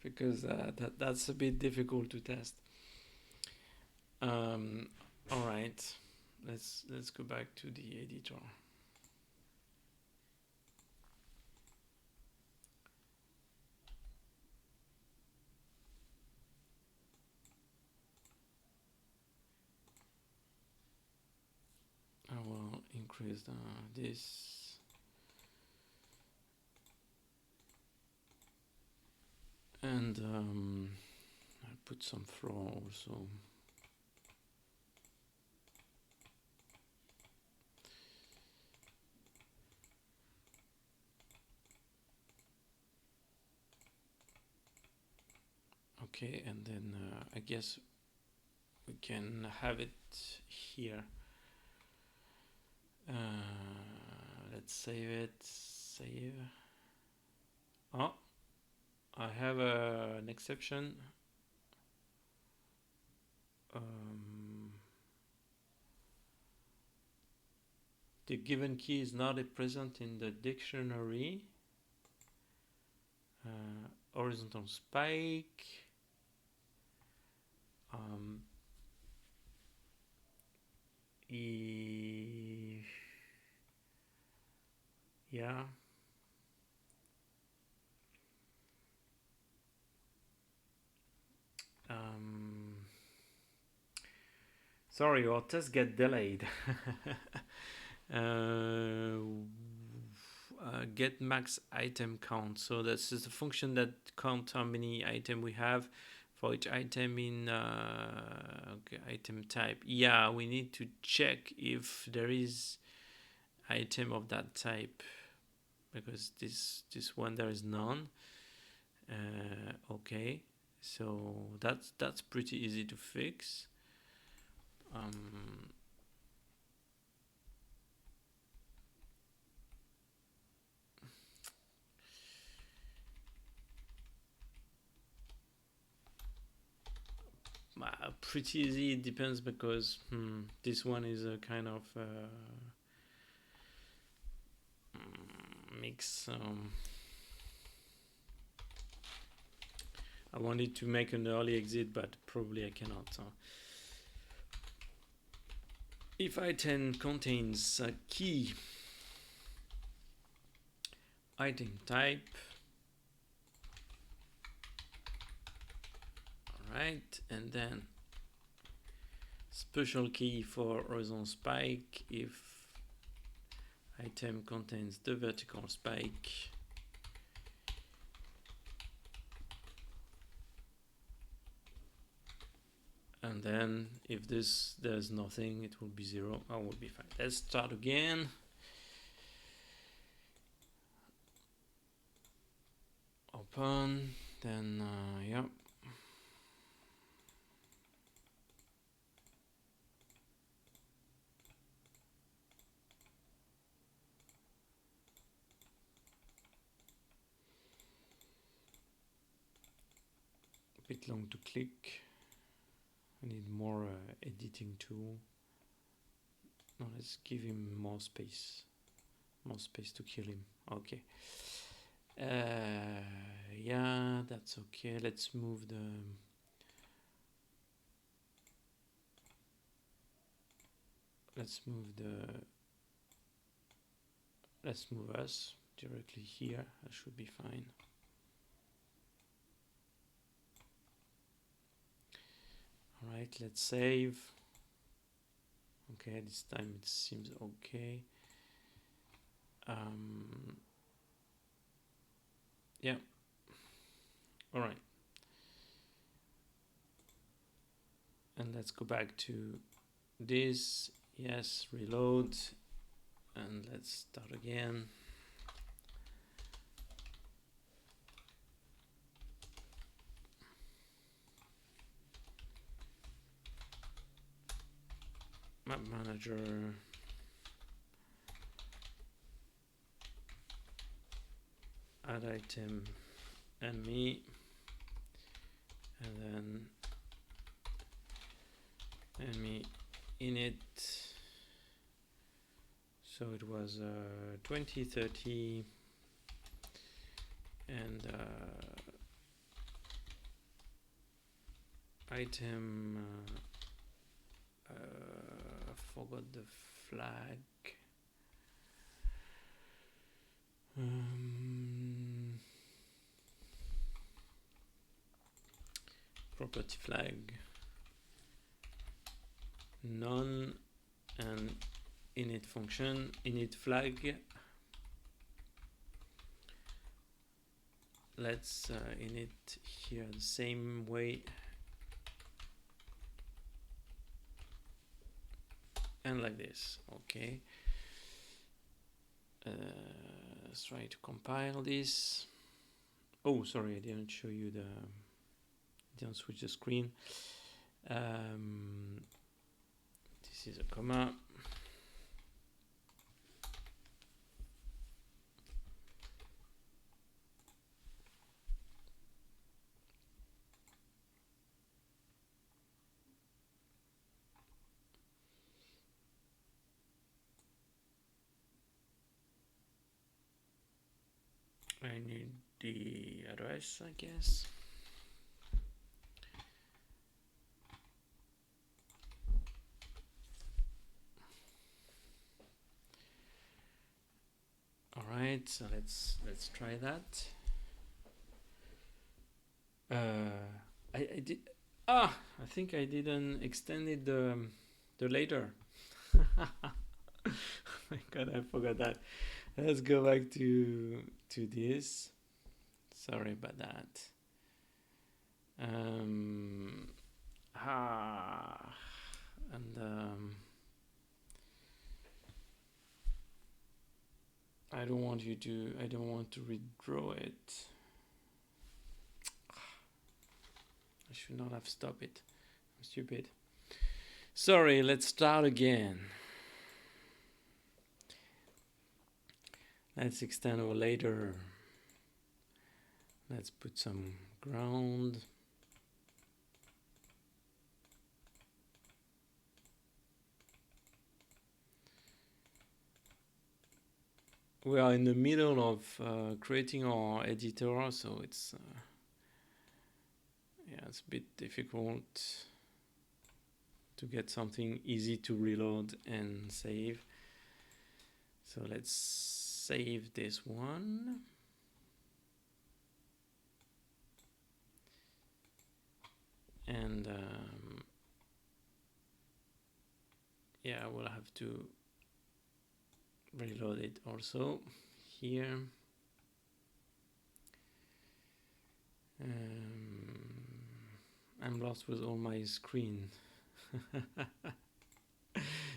because that's a bit difficult to test. All right, let's go back to the editor. I will increase this, and I put some floor also. Okay, and then I guess we can have it here. Let's save it. Save. Oh, I have an exception. The given key is not present in the dictionary. Horizontal spike. Yeah. Sorry, our test get delayed. get max item count. So this is the function that counts how many item we have for each item in okay, item type. Yeah, we need to check if there is item of that type, because this one there is none. Okay, so that's pretty easy to fix. Pretty easy. It depends, because this one is a kind of mix. I wanted to make an early exit, but probably I cannot. If item contains a key item type, alright, and then special key for horizontal spike if item contains the vertical spike. And then if there's nothing, it will be 0. I will be fine. Let's start again. Open, then yeah. A bit long to click. I need more editing tool. No, let's give him more space to kill him. Okay. Yeah, that's okay. Let's move us directly here. That should be fine. All right, let's save. Okay, this time it seems okay. Yeah. All right. And let's go back to this. Yes, reload. And let's start again. Map manager. Add item enemy. And then enemy init. So it was 2030 and item forgot the flag. Property flag none, and init function init flag. Let's init here the same way, and like this. Okay, let's try to compile this. Oh, sorry, I didn't show you didn't switch the screen. This is a comma. I need the address, I guess. All right, so let's try that. I did. I think I didn't extended the later. Oh my god, I forgot that. Let's go back to this. Sorry about that. Um, ah, and I don't want you to. I don't want to redraw it. I should not have stopped it. I'm stupid. Sorry. Let's start again. Let's extend our later. Let's put some ground. We are in the middle of creating our editor, so it's it's a bit difficult to get something easy to reload and save. So let's save this one. And yeah, I will have to reload it also here. I'm lost with all my screen.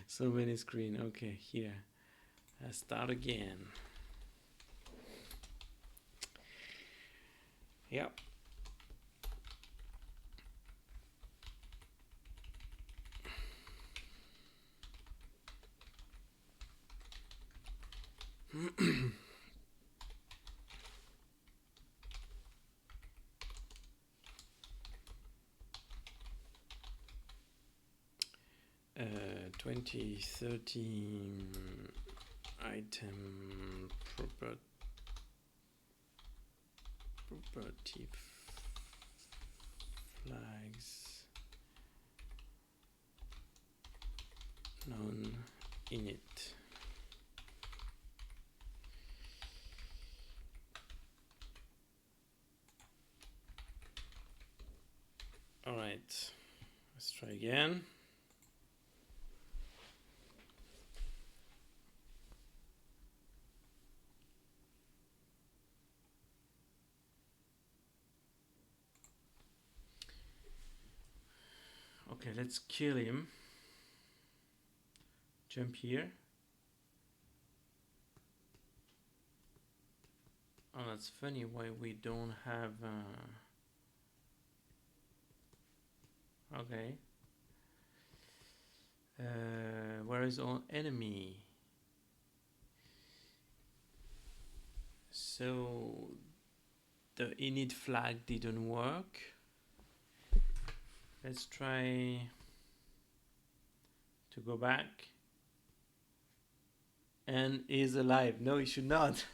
So many screen. Okay, here. Let's start again. Yep. uh, 2013 item property flags non init. All right, let's try again. Okay, let's kill him. Jump here. Oh, that's funny why we don't have okay. Where is our enemy? So the init flag didn't work. Let's try to go back. And is alive. No, he should not.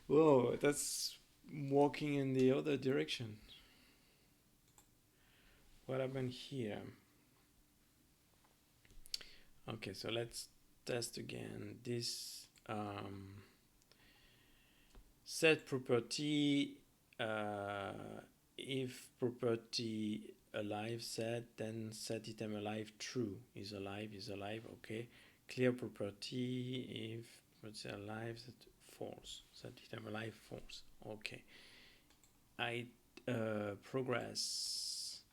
Whoa, that's walking in the other direction. What happened here? Okay, so let's test again. This set property. If property alive set, then set item alive true. Is alive, okay. Clear property, if property alive, set false. Set item alive false. Okay. I progress.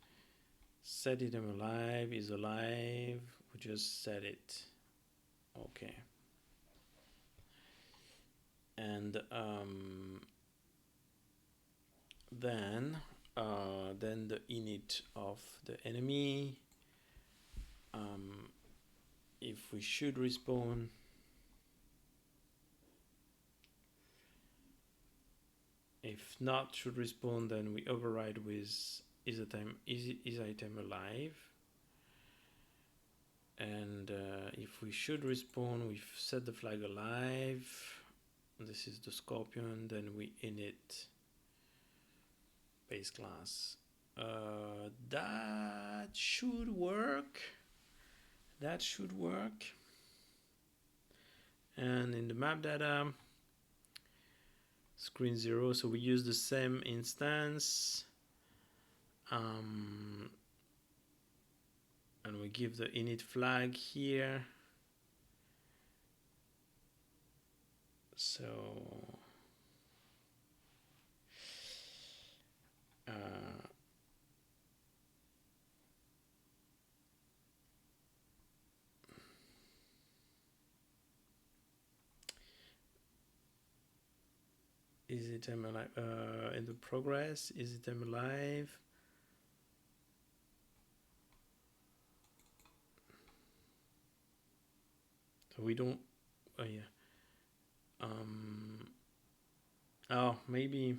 Set item alive is alive. We just set it. Okay. And then the init of the enemy. If we should respawn, if not should respawn, then we override with is item alive. And if we should respawn, we've set the flag alive. This is the scorpion. Then we init base class. That should work. That should work. And in the map data, screen 0. So we use the same instance. And we give the init flag here. So is it M alive? In the progress, is it M alive? So we don't. Oh yeah. Oh, maybe.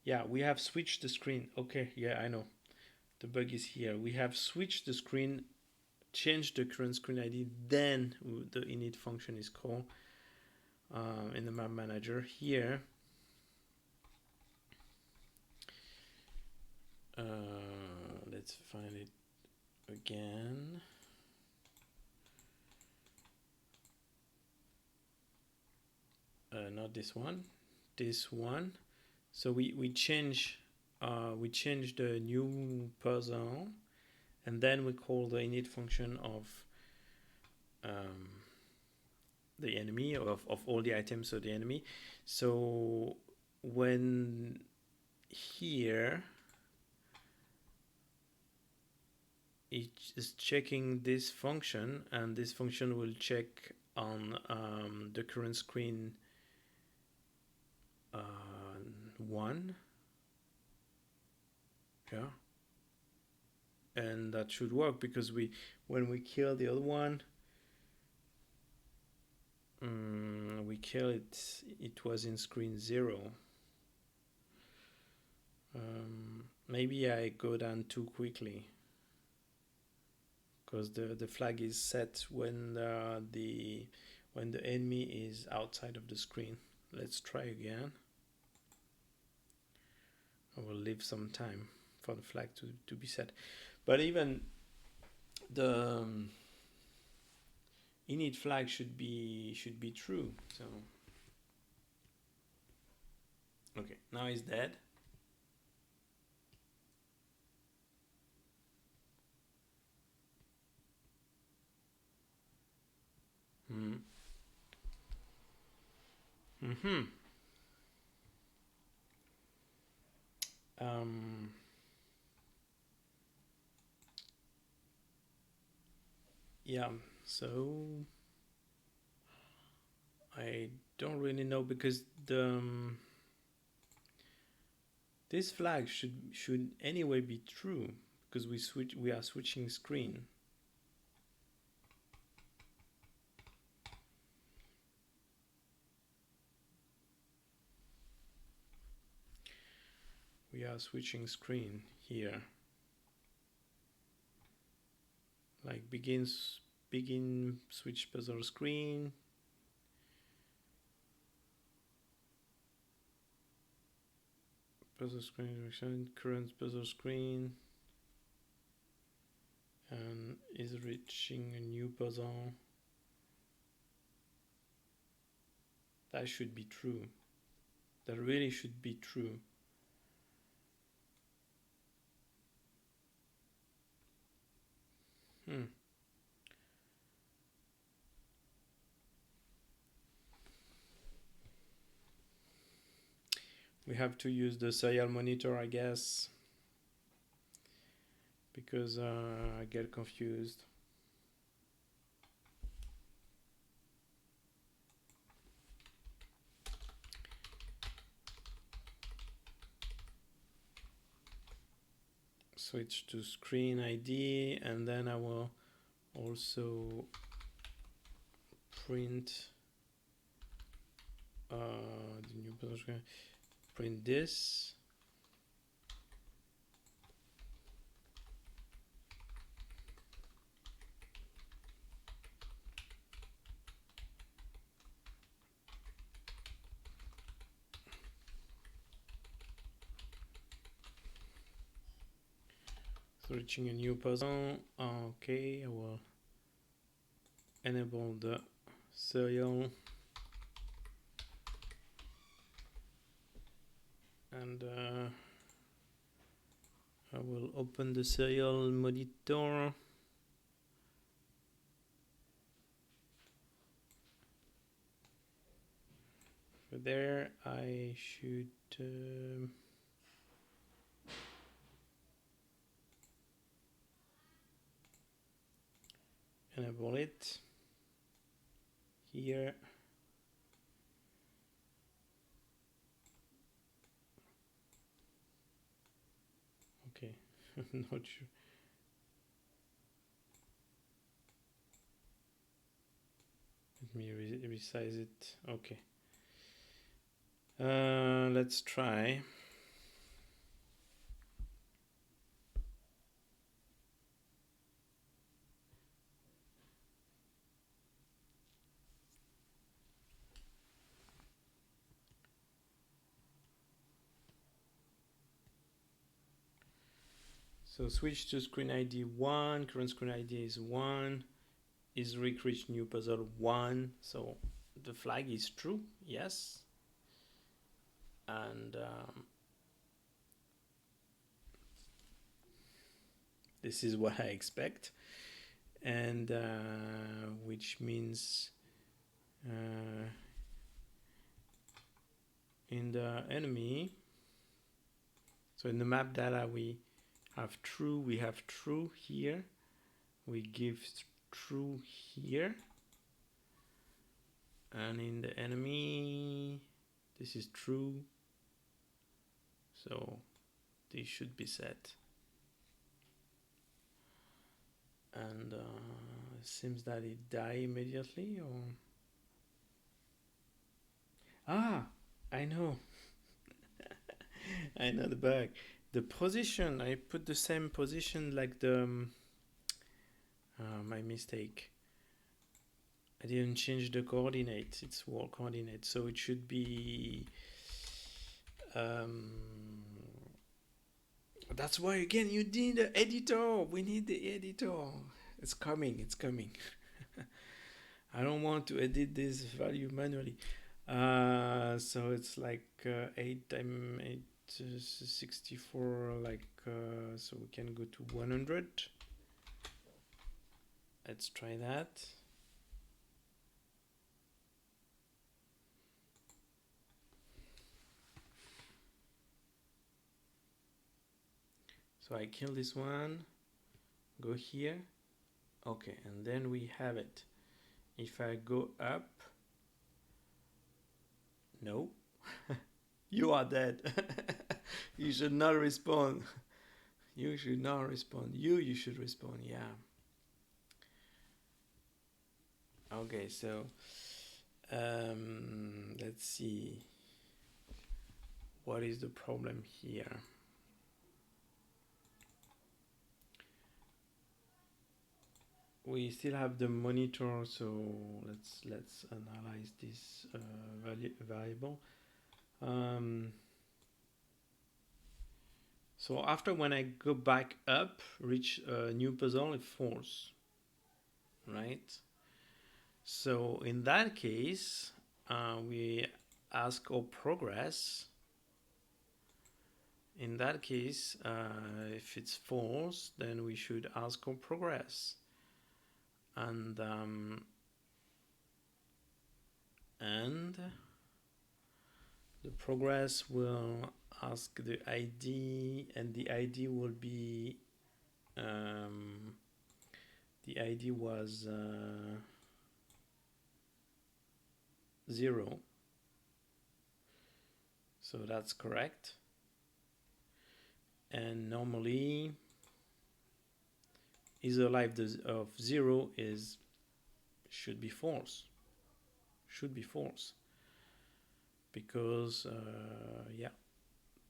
Yeah, we have switched the screen. Okay, yeah, I know. The bug is here. We have switched the screen, changed the current screen ID, then the init function is called in the map manager. Here, let's find it again. Not this one. This one. So we change the new person, and then we call the init function of the enemy, of all the items of the enemy. So when here it is checking this function, and this function will check on the current screen 1. Yeah, and that should work because when we kill the other one, we kill it, it was in screen 0. Maybe I go down too quickly because the flag is set when the enemy is outside of the screen. Let's try again. I will leave some time for the flag to be set. But even the init flag should be true. So okay, now it's dead. Mm-hmm. Yeah, so I don't really know because this flag should anyway be true because we are switching screen. We are switching screen here. Like begin switch puzzle screen. Puzzle screen direction, current puzzle screen, and is reaching a new puzzle. That should be true. That really should be true. We have to use the serial monitor, I guess, because I get confused. Switch to screen ID, and then I will also print the new puzzle. Print this. Reaching a new puzzle. Okay, I will enable the serial, and I will open the serial monitor. there I should enable it here. Okay, not sure. Let me resize it. Okay. Let's try. So switch to screen ID 1, current screen ID is 1, is recreate new puzzle 1, so the flag is true, yes. And this is what I expect. And which means in the enemy, so in the map data we have true here, we give true here, and in the enemy this is true, so this should be set. And it seems that it died immediately, or I know. I know the bug. The position, I put the same position like the my mistake. I didn't change the coordinates, it's world coordinates, so it should be that's why again you need the editor. We need the editor. It's coming. I don't want to edit this value manually. So it's like 8 times 8 64, like so we can go to 100. Let's try that. So I kill this one, go here, okay, and then we have it. If I go up, no, you are dead. You should not respond. You should not respond. You should respond, yeah. Okay, so let's see. What is the problem here? We still have the monitor, so let's analyze this variable. So after when I go back up, reach a new puzzle, it falls, right? So in that case, we ask our progress. In that case, if it's false, then we should ask our progress. And the progress will ask the ID, and the ID will be the ID was 0, so that's correct. And normally is alive of 0 is should be false, because yeah,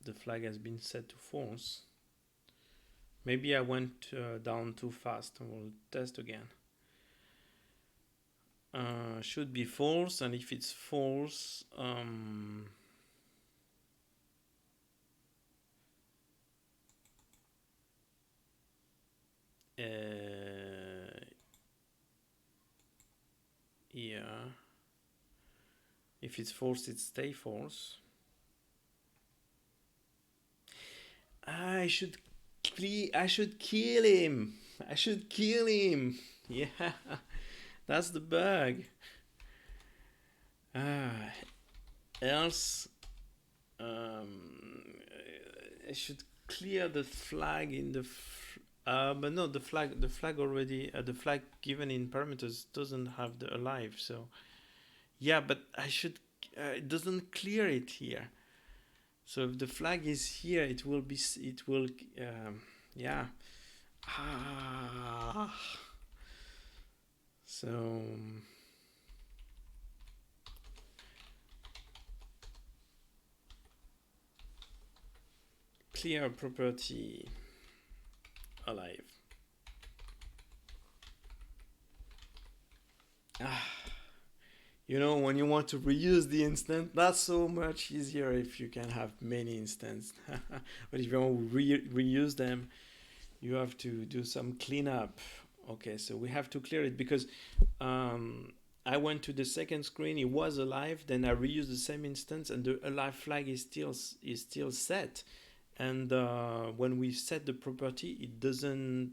the flag has been set to false. Maybe I went down too fast. We'll test again. Should be false, and if it's false, yeah, if it's false, it stay false. I should kill him. Yeah, that's the bug. else I should clear the flag in the but no, the flag already the flag given in parameters doesn't have the alive. So yeah, but I should it doesn't clear it here. So if the flag is here, it will be it will yeah. Ah. So clear property alive. Ah. You know, when you want to reuse the instance, that's so much easier if you can have many instances. But if you want to reuse them, you have to do some cleanup. Okay, so we have to clear it because I went to the second screen. It was alive. Then I reused the same instance, and the alive flag is still set. And when we set the property, it doesn't.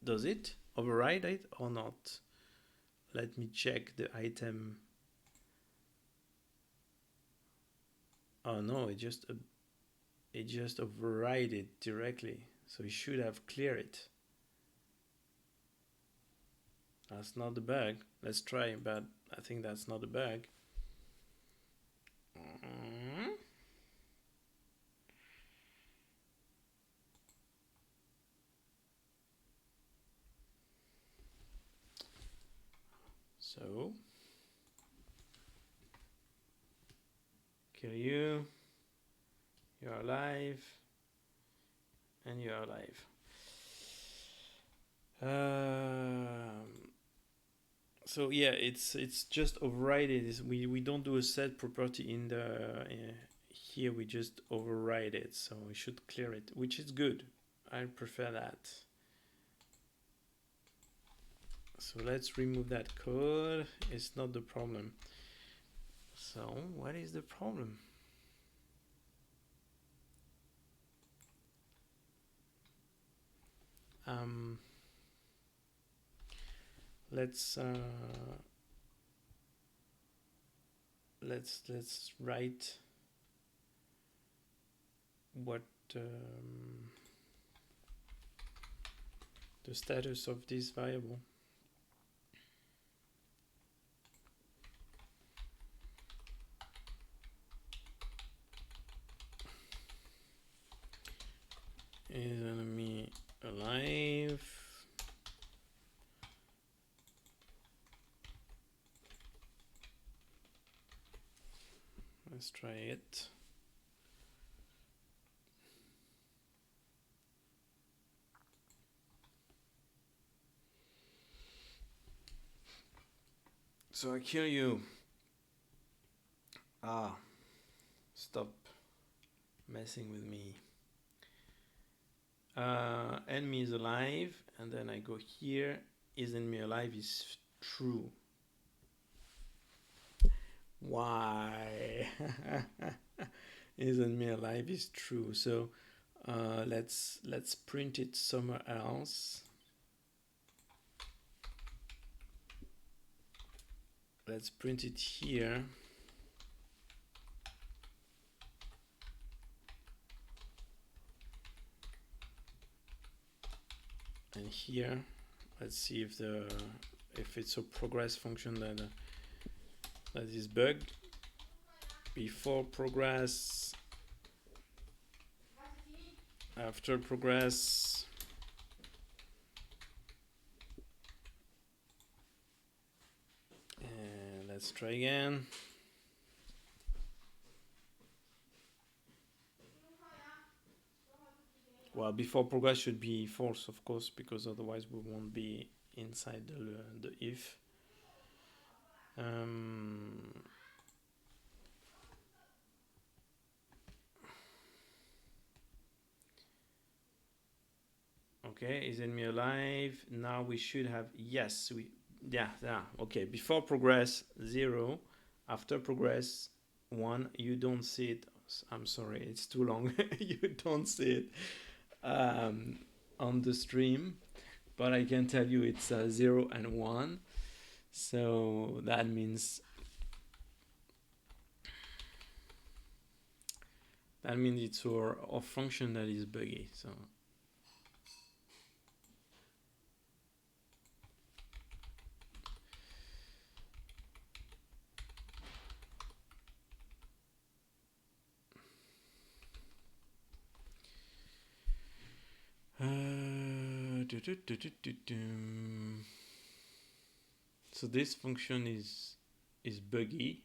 Does it override it or not? Let me check the item. Oh no, it just override it directly. So it should have cleared it. That's not the bug. Let's try, but I think that's not the bug. So kill you. You're alive, and you're alive. So yeah, it's just override it. We don't do a set property in the here. We just override it, so we should clear it, which is good. I prefer that. So let's remove that code. It's not the problem. So what is the problem? Let's write what the status of this variable. Is enemy alive? Let's try it. So I kill you. Ah, stop messing with me. Enemy is alive, and then I go here. Is enemy alive is true. Why? Is enemy alive is true. So let's print it somewhere else. Let's print it here. And here, let's see if it's a progress function that is bugged. Before progress, after progress. And let's try again. Well, before progress should be false, of course, because otherwise we won't be inside the if. Okay, is enemy alive? Now we should have, yes, yeah, okay, before progress 0, after progress 1, you don't see it. I'm sorry, it's too long. You don't see it on the stream, but I can tell you it's 0 and 1. So that means That means it's our function that is buggy. So so this function is buggy.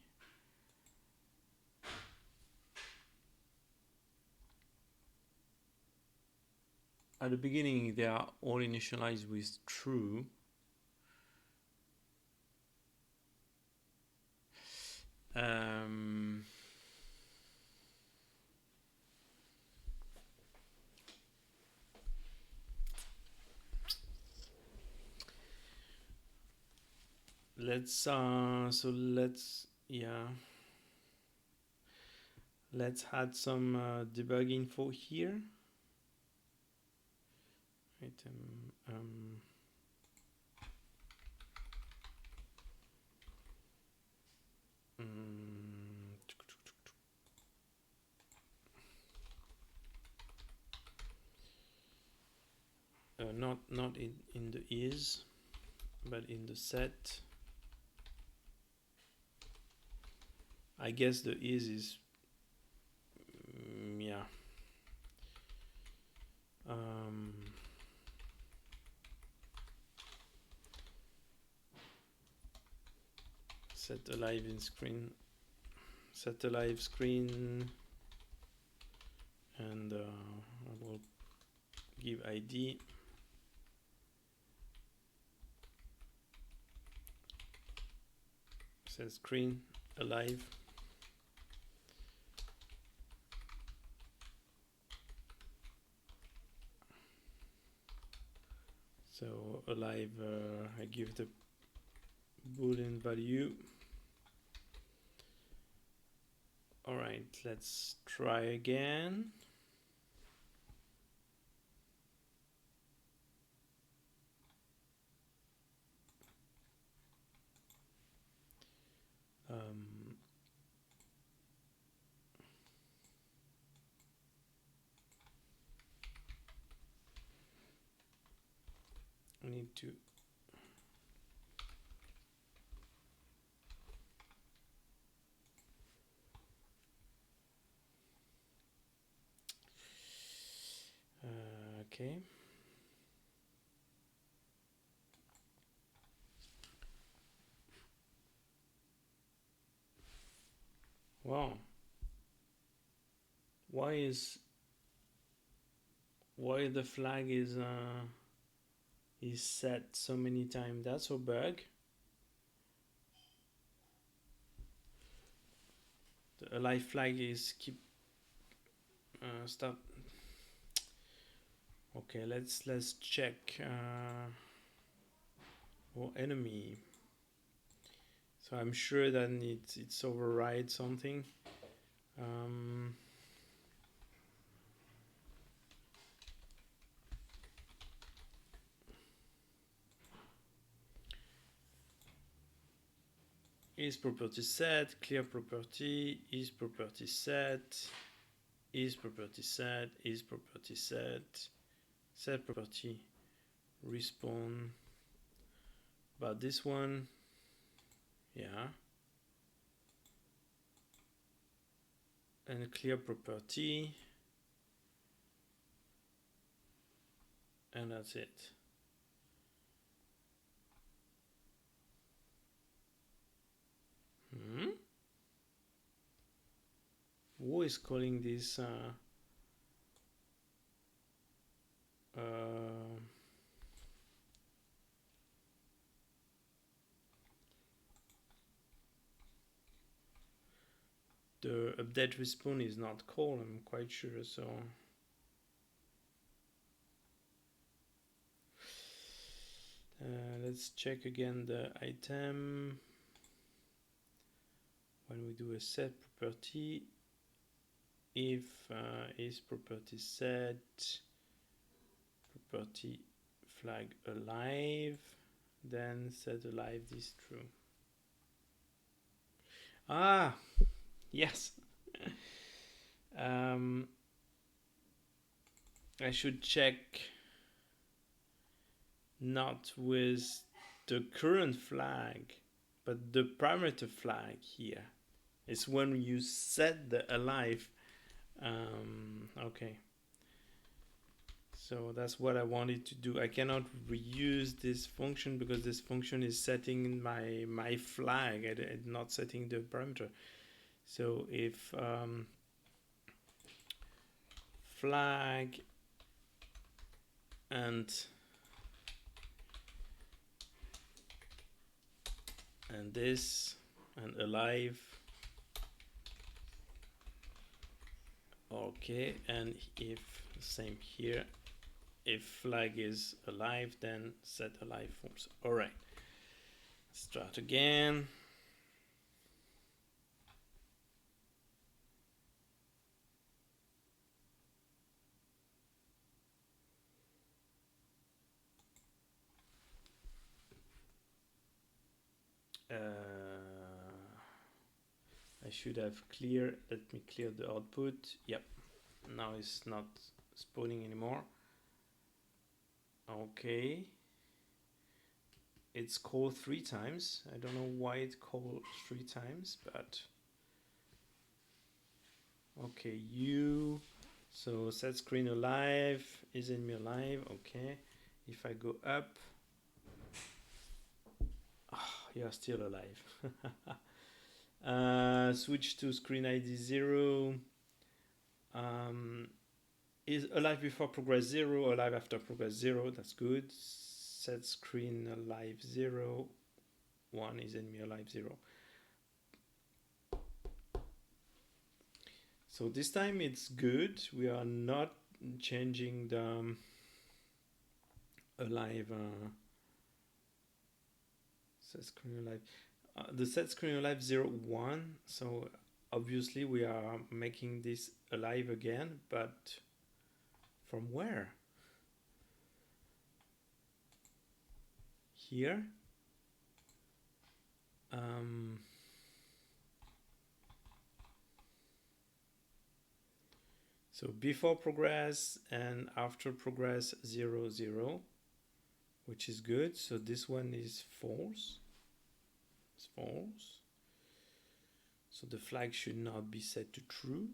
At the beginning, they are all initialized with true. Um, let's add some debug info here. Item not in the is, but in the set. I guess the is yeah. Set alive in screen. Set alive screen, and I will give ID. Set screen alive. So alive, I give the boolean value. All right, let's try again. I need to okay. Wow. Why the flag is set so many times? That's a bug. The alive flag is keep stop. Okay, let's check our enemy. So I'm sure that it's override something. Is property set, clear property, is property set, is property set, is property set, set property, respawn. But this one, yeah. And clear property. And that's it. Who is calling this the update respawn is not called, I'm quite sure, so let's check again the item. When we do a set property, if is property set, property flag alive, then set alive is true. Ah, yes. Um, I should check not with the current flag, but the parameter flag here. It's when you set the alive. Okay. So that's what I wanted to do. I cannot reuse this function because this function is setting my flag and not setting the parameter. So if flag and this and alive, okay, and if same here, if flag is alive, then set alive false. All right, let's try it again. I should have let me clear the output. Yep, now it's not spawning anymore. Okay, it's called 3 times. I don't know why it called 3 times, but okay, so set screen alive, is enemy alive. Okay, if I go up, you're still alive. Switch to screen ID 0. Is alive before progress 0, alive after progress 0. That's good. Set screen alive 0. 1 is enemy alive 0. So this time it's good. We are not changing the alive set screen alive. The set screen alive 0, 1. So obviously we are making this alive again, but from where? Here. So before progress and after progress 0, 0, which is good. So this one is false. It's false. So the flag should not be set to true.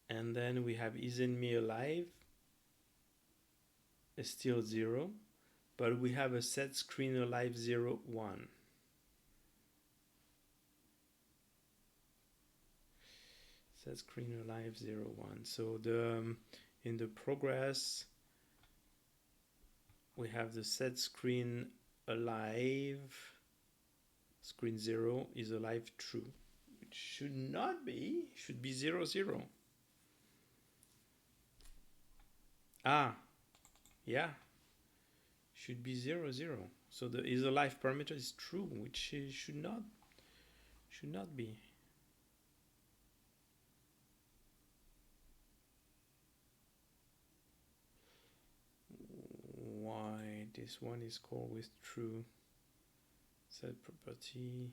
And then we have isn't me alive. It's still 0. But we have a set screen alive 0, 1. Set screen alive 0, 1. So in the progress we have the set screen alive screen 0 is alive true, which should not be, should be 0, 0. Yeah, should be 0, 0. So the is alive parameter is true, which should not be. Why this one is called with true? Set property.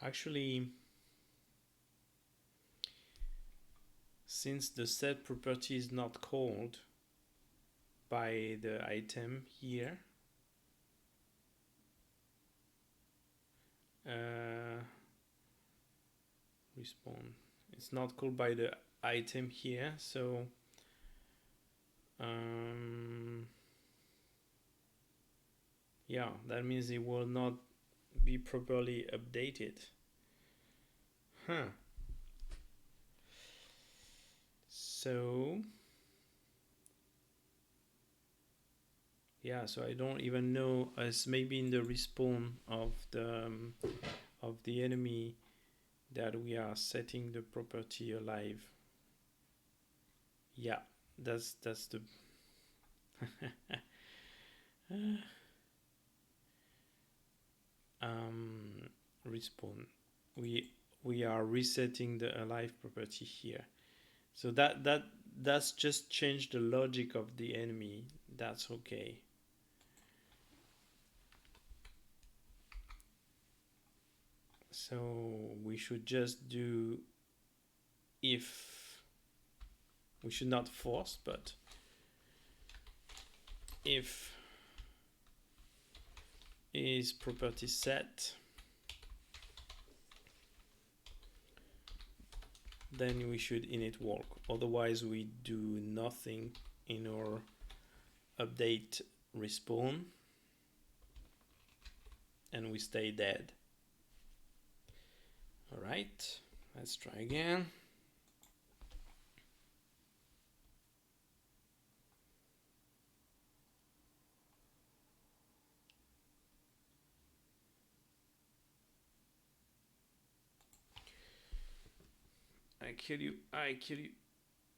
Actually, since the set property is not called by the item here, respawn, it's not called by the item here, so yeah, that means it will not be properly updated. So yeah, so I don't even know, as maybe in the respawn of the enemy that we are setting the property alive. Yeah, that's the respawn. We are resetting the alive property here. So that that's just change the logic of the enemy. That's okay. So we should just do if, we should not force, but if is property set, then we should init work. Otherwise we do nothing in our update respawn and we stay dead. All right, let's try again. I kill you, I kill you,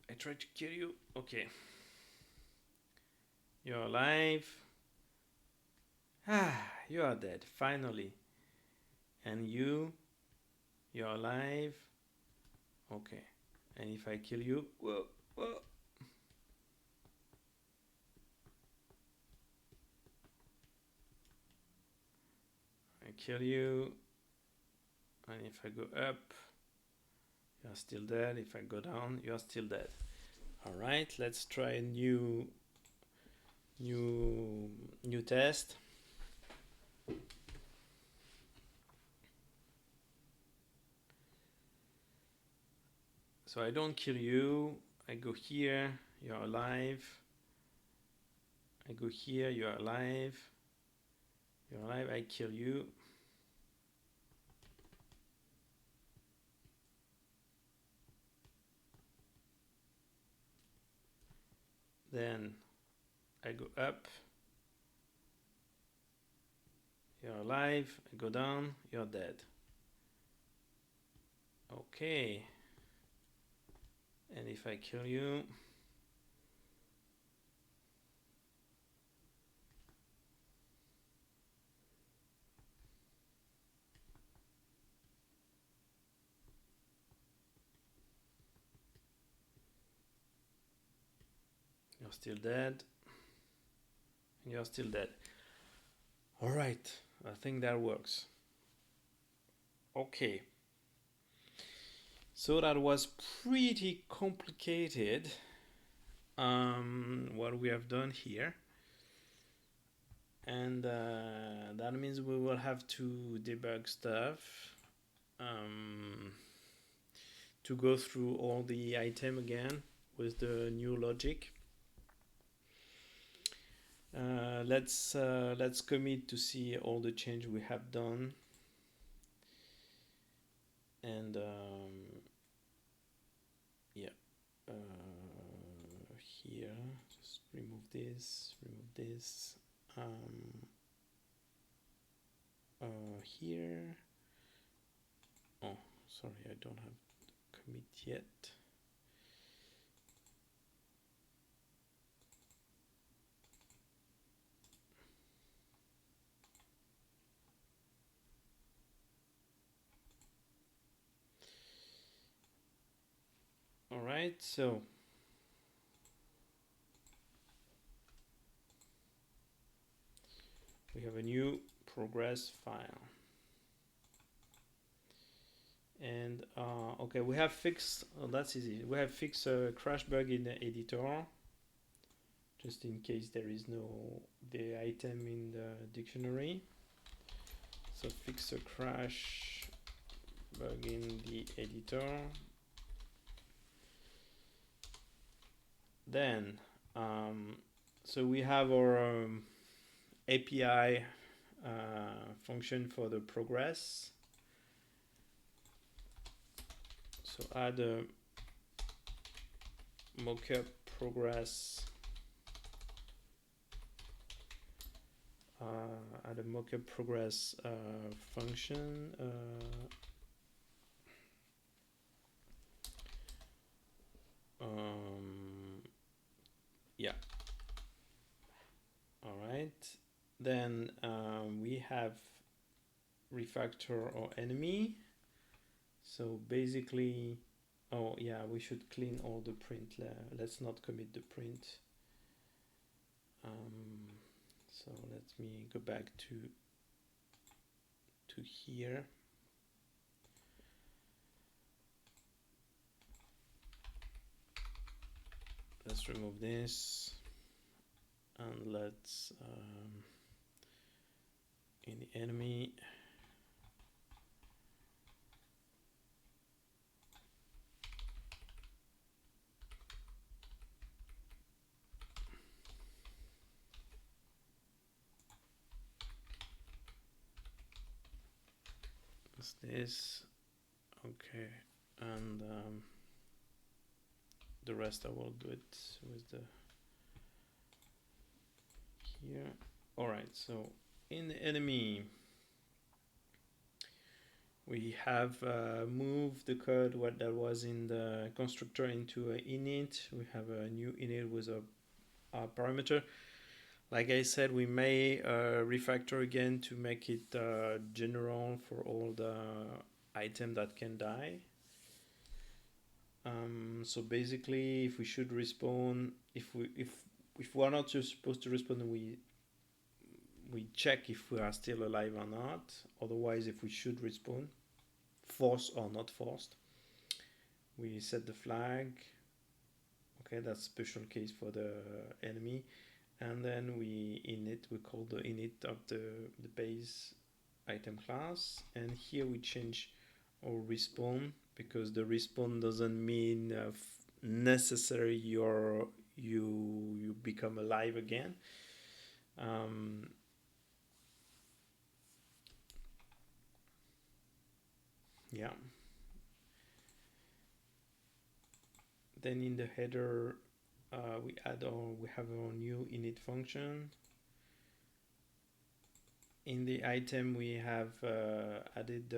I try to kill you. Okay, you're alive. Ah, you are dead, finally. And you're alive. Okay, and if I kill you, whoa, whoa. I kill you, and if I go up, you're still dead. If I go down, you're still dead. All right, let's try a new test. So I don't kill you. I go here, you're alive. I go here, you're alive. You're alive, I kill you. Then I go up. You're alive. I go down. You're dead. Okay. And if I kill you, you're still dead. And you're still dead. All right. I think that works. Okay. So that was pretty complicated. What we have done here. And that means we will have to debug stuff, to go through all the item again with the new logic. Let's commit to see all the change we have done, and yeah, here just remove this, here. Oh, sorry, I don't have commit yet. All right, so we have a new progress file. And okay, we have fixed, oh, that's easy. We have fixed a crash bug in the editor, just in case there is no the item in the dictionary. So fix a crash bug in the editor. Then, so we have our API function for the progress. So add a mockup progress. Add a mockup progress function. Yeah. All right. Then we have refactor or enemy. So basically Oh yeah, we should clean all the print. Let's not commit the print. So let me go back to here. Let's remove this and let's in the enemy is this. Okay, and the rest I will do it with the here. All right, so in the enemy we have moved the code what that was in the constructor into a init. We have a new init with a parameter. Like I said, we may refactor again to make it general for all the item that can die. So basically, if we should respawn, if we are not supposed to respawn, we check if we are still alive or not. Otherwise, if we should respawn, forced or not forced, we set the flag. Okay, that's special case for the enemy, and then we call the init of the base item class, and here we change our respawn because the respawn doesn't mean necessary you become alive again. Yeah. Then in the header, we have our new init function. In the item, we have added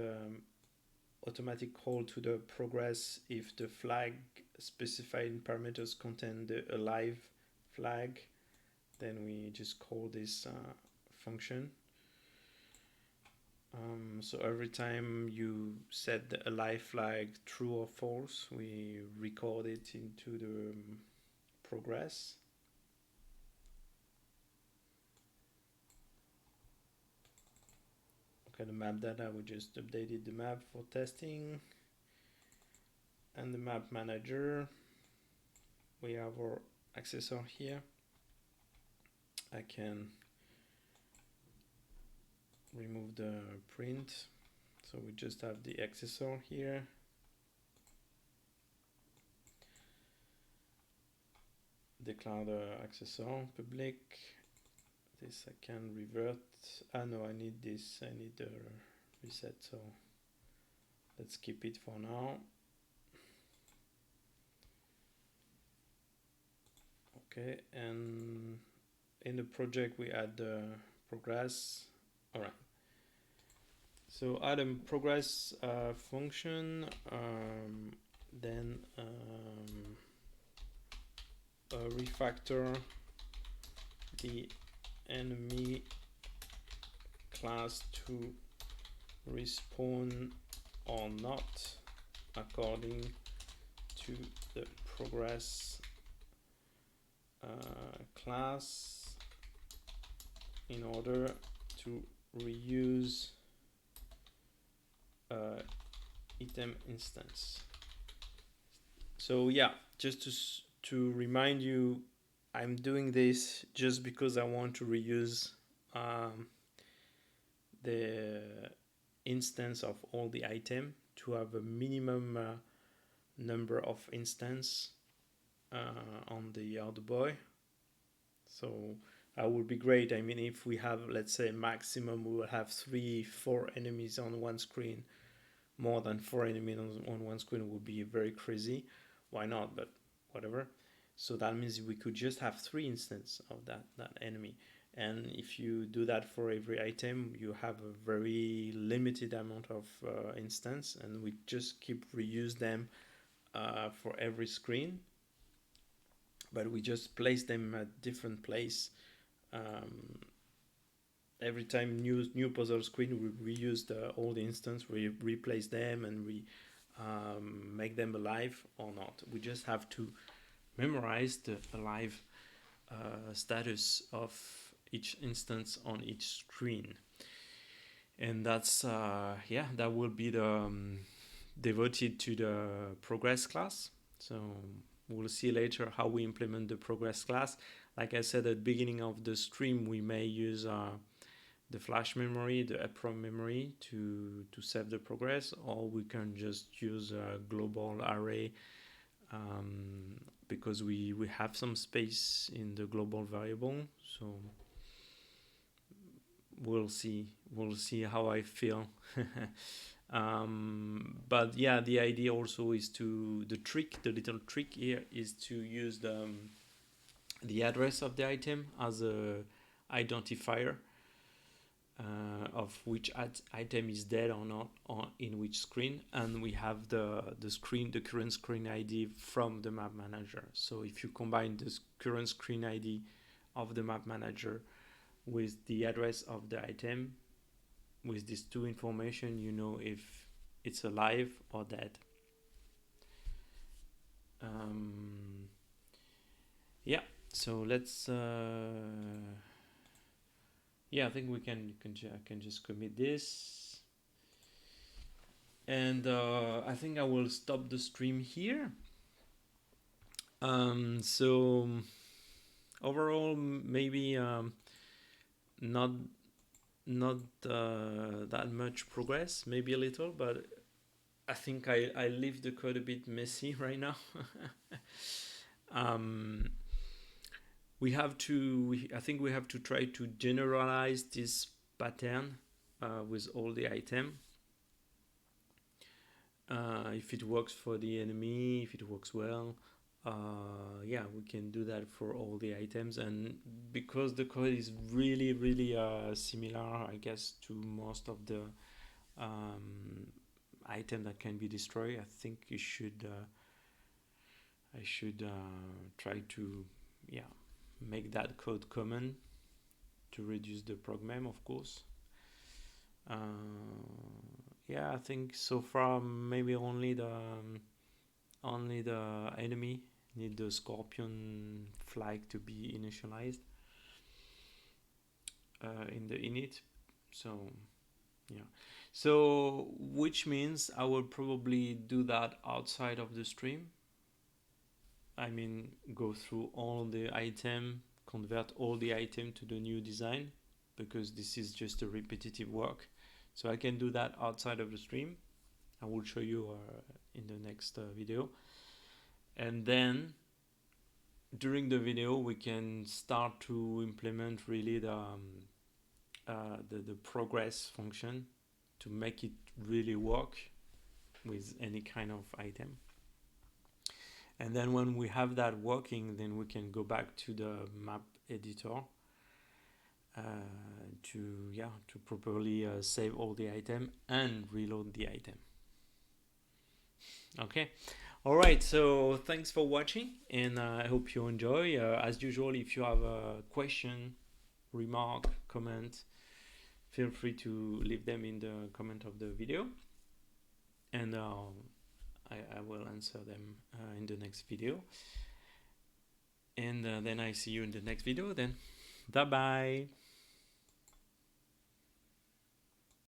automatic call to the progress if the flag specified in parameters contain the alive flag. Then we just call this function. So every time you set the alive flag true or false, we record it into the progress. Okay, the map data, we just updated the map for testing. And the map manager, we have our accessor here. I can remove the print. So we just have the accessor here. Declare the accessor public. This I can revert. No, I need this. I need the reset. So let's keep it for now. Okay, and in the project we add the progress. All right. So add a progress function, then refactor the enemy class to respawn or not according to the progress class in order to reuse item instance. So yeah, just to remind you, I'm doing this just because I want to reuse the instance of all the item to have a minimum number of instance on the Arduboy. So that would be great. I mean, if we have, let's say, maximum, we will have 3-4 enemies on one screen. More than 4 enemies on one screen would be very crazy. Why not? But whatever. So that means we could just have 3 instances of that enemy. And if you do that for every item, you have a very limited amount of instance, and we just keep reuse them for every screen. But we just place them at different place. Every time new puzzle screen, we reuse all the instance, we replace them, and we make them alive or not. We just have to memorize the alive status of each instance on each screen. And that's that will be the devoted to the progress class. So we'll see later how we implement the progress class. Like I said at the beginning of the stream, we may use the flash memory, the EPROM memory to save the progress, or we can just use a global array because we have some space in the global variable. So we'll see how I feel. But yeah, the idea also is the little trick here is to use the address of the item as a identifier of which item is dead or not in which screen, and we have the current screen ID from the map manager. So if you combine this current screen ID of the map manager with the address of the item, with these two information, you know if it's alive or dead. Yeah, so let's I think I can just commit this, and I think I will stop the stream here. So overall, maybe not that much progress, maybe a little, but I think I leave the code a bit messy right now. I think we have to try to generalize this pattern with all the item. If it works for the enemy, if it works well, we can do that for all the items. And because the code is really similar, I guess, to most of the item that can be destroyed, I think I should try to make that code common to reduce the progmem, of course. I think so far maybe only the enemy need the scorpion flag to be initialized in the init. So which means I will probably do that outside of the stream. I mean, go through all the item, convert all the item to the new design, because this is just a repetitive work. So I can do that outside of the stream. I will show you in the next video. And then during the video, we can start to implement really the progress function to make it really work with any kind of item. And then when we have that working, then we can go back to the map editor to properly save all the item and reload the item. Okay. All right, so thanks for watching, and I hope you enjoy. As usual, if you have a question, remark, comment, feel free to leave them in the comment of the video, and I will answer them in the next video. And then I see you in the next video then. Bye bye.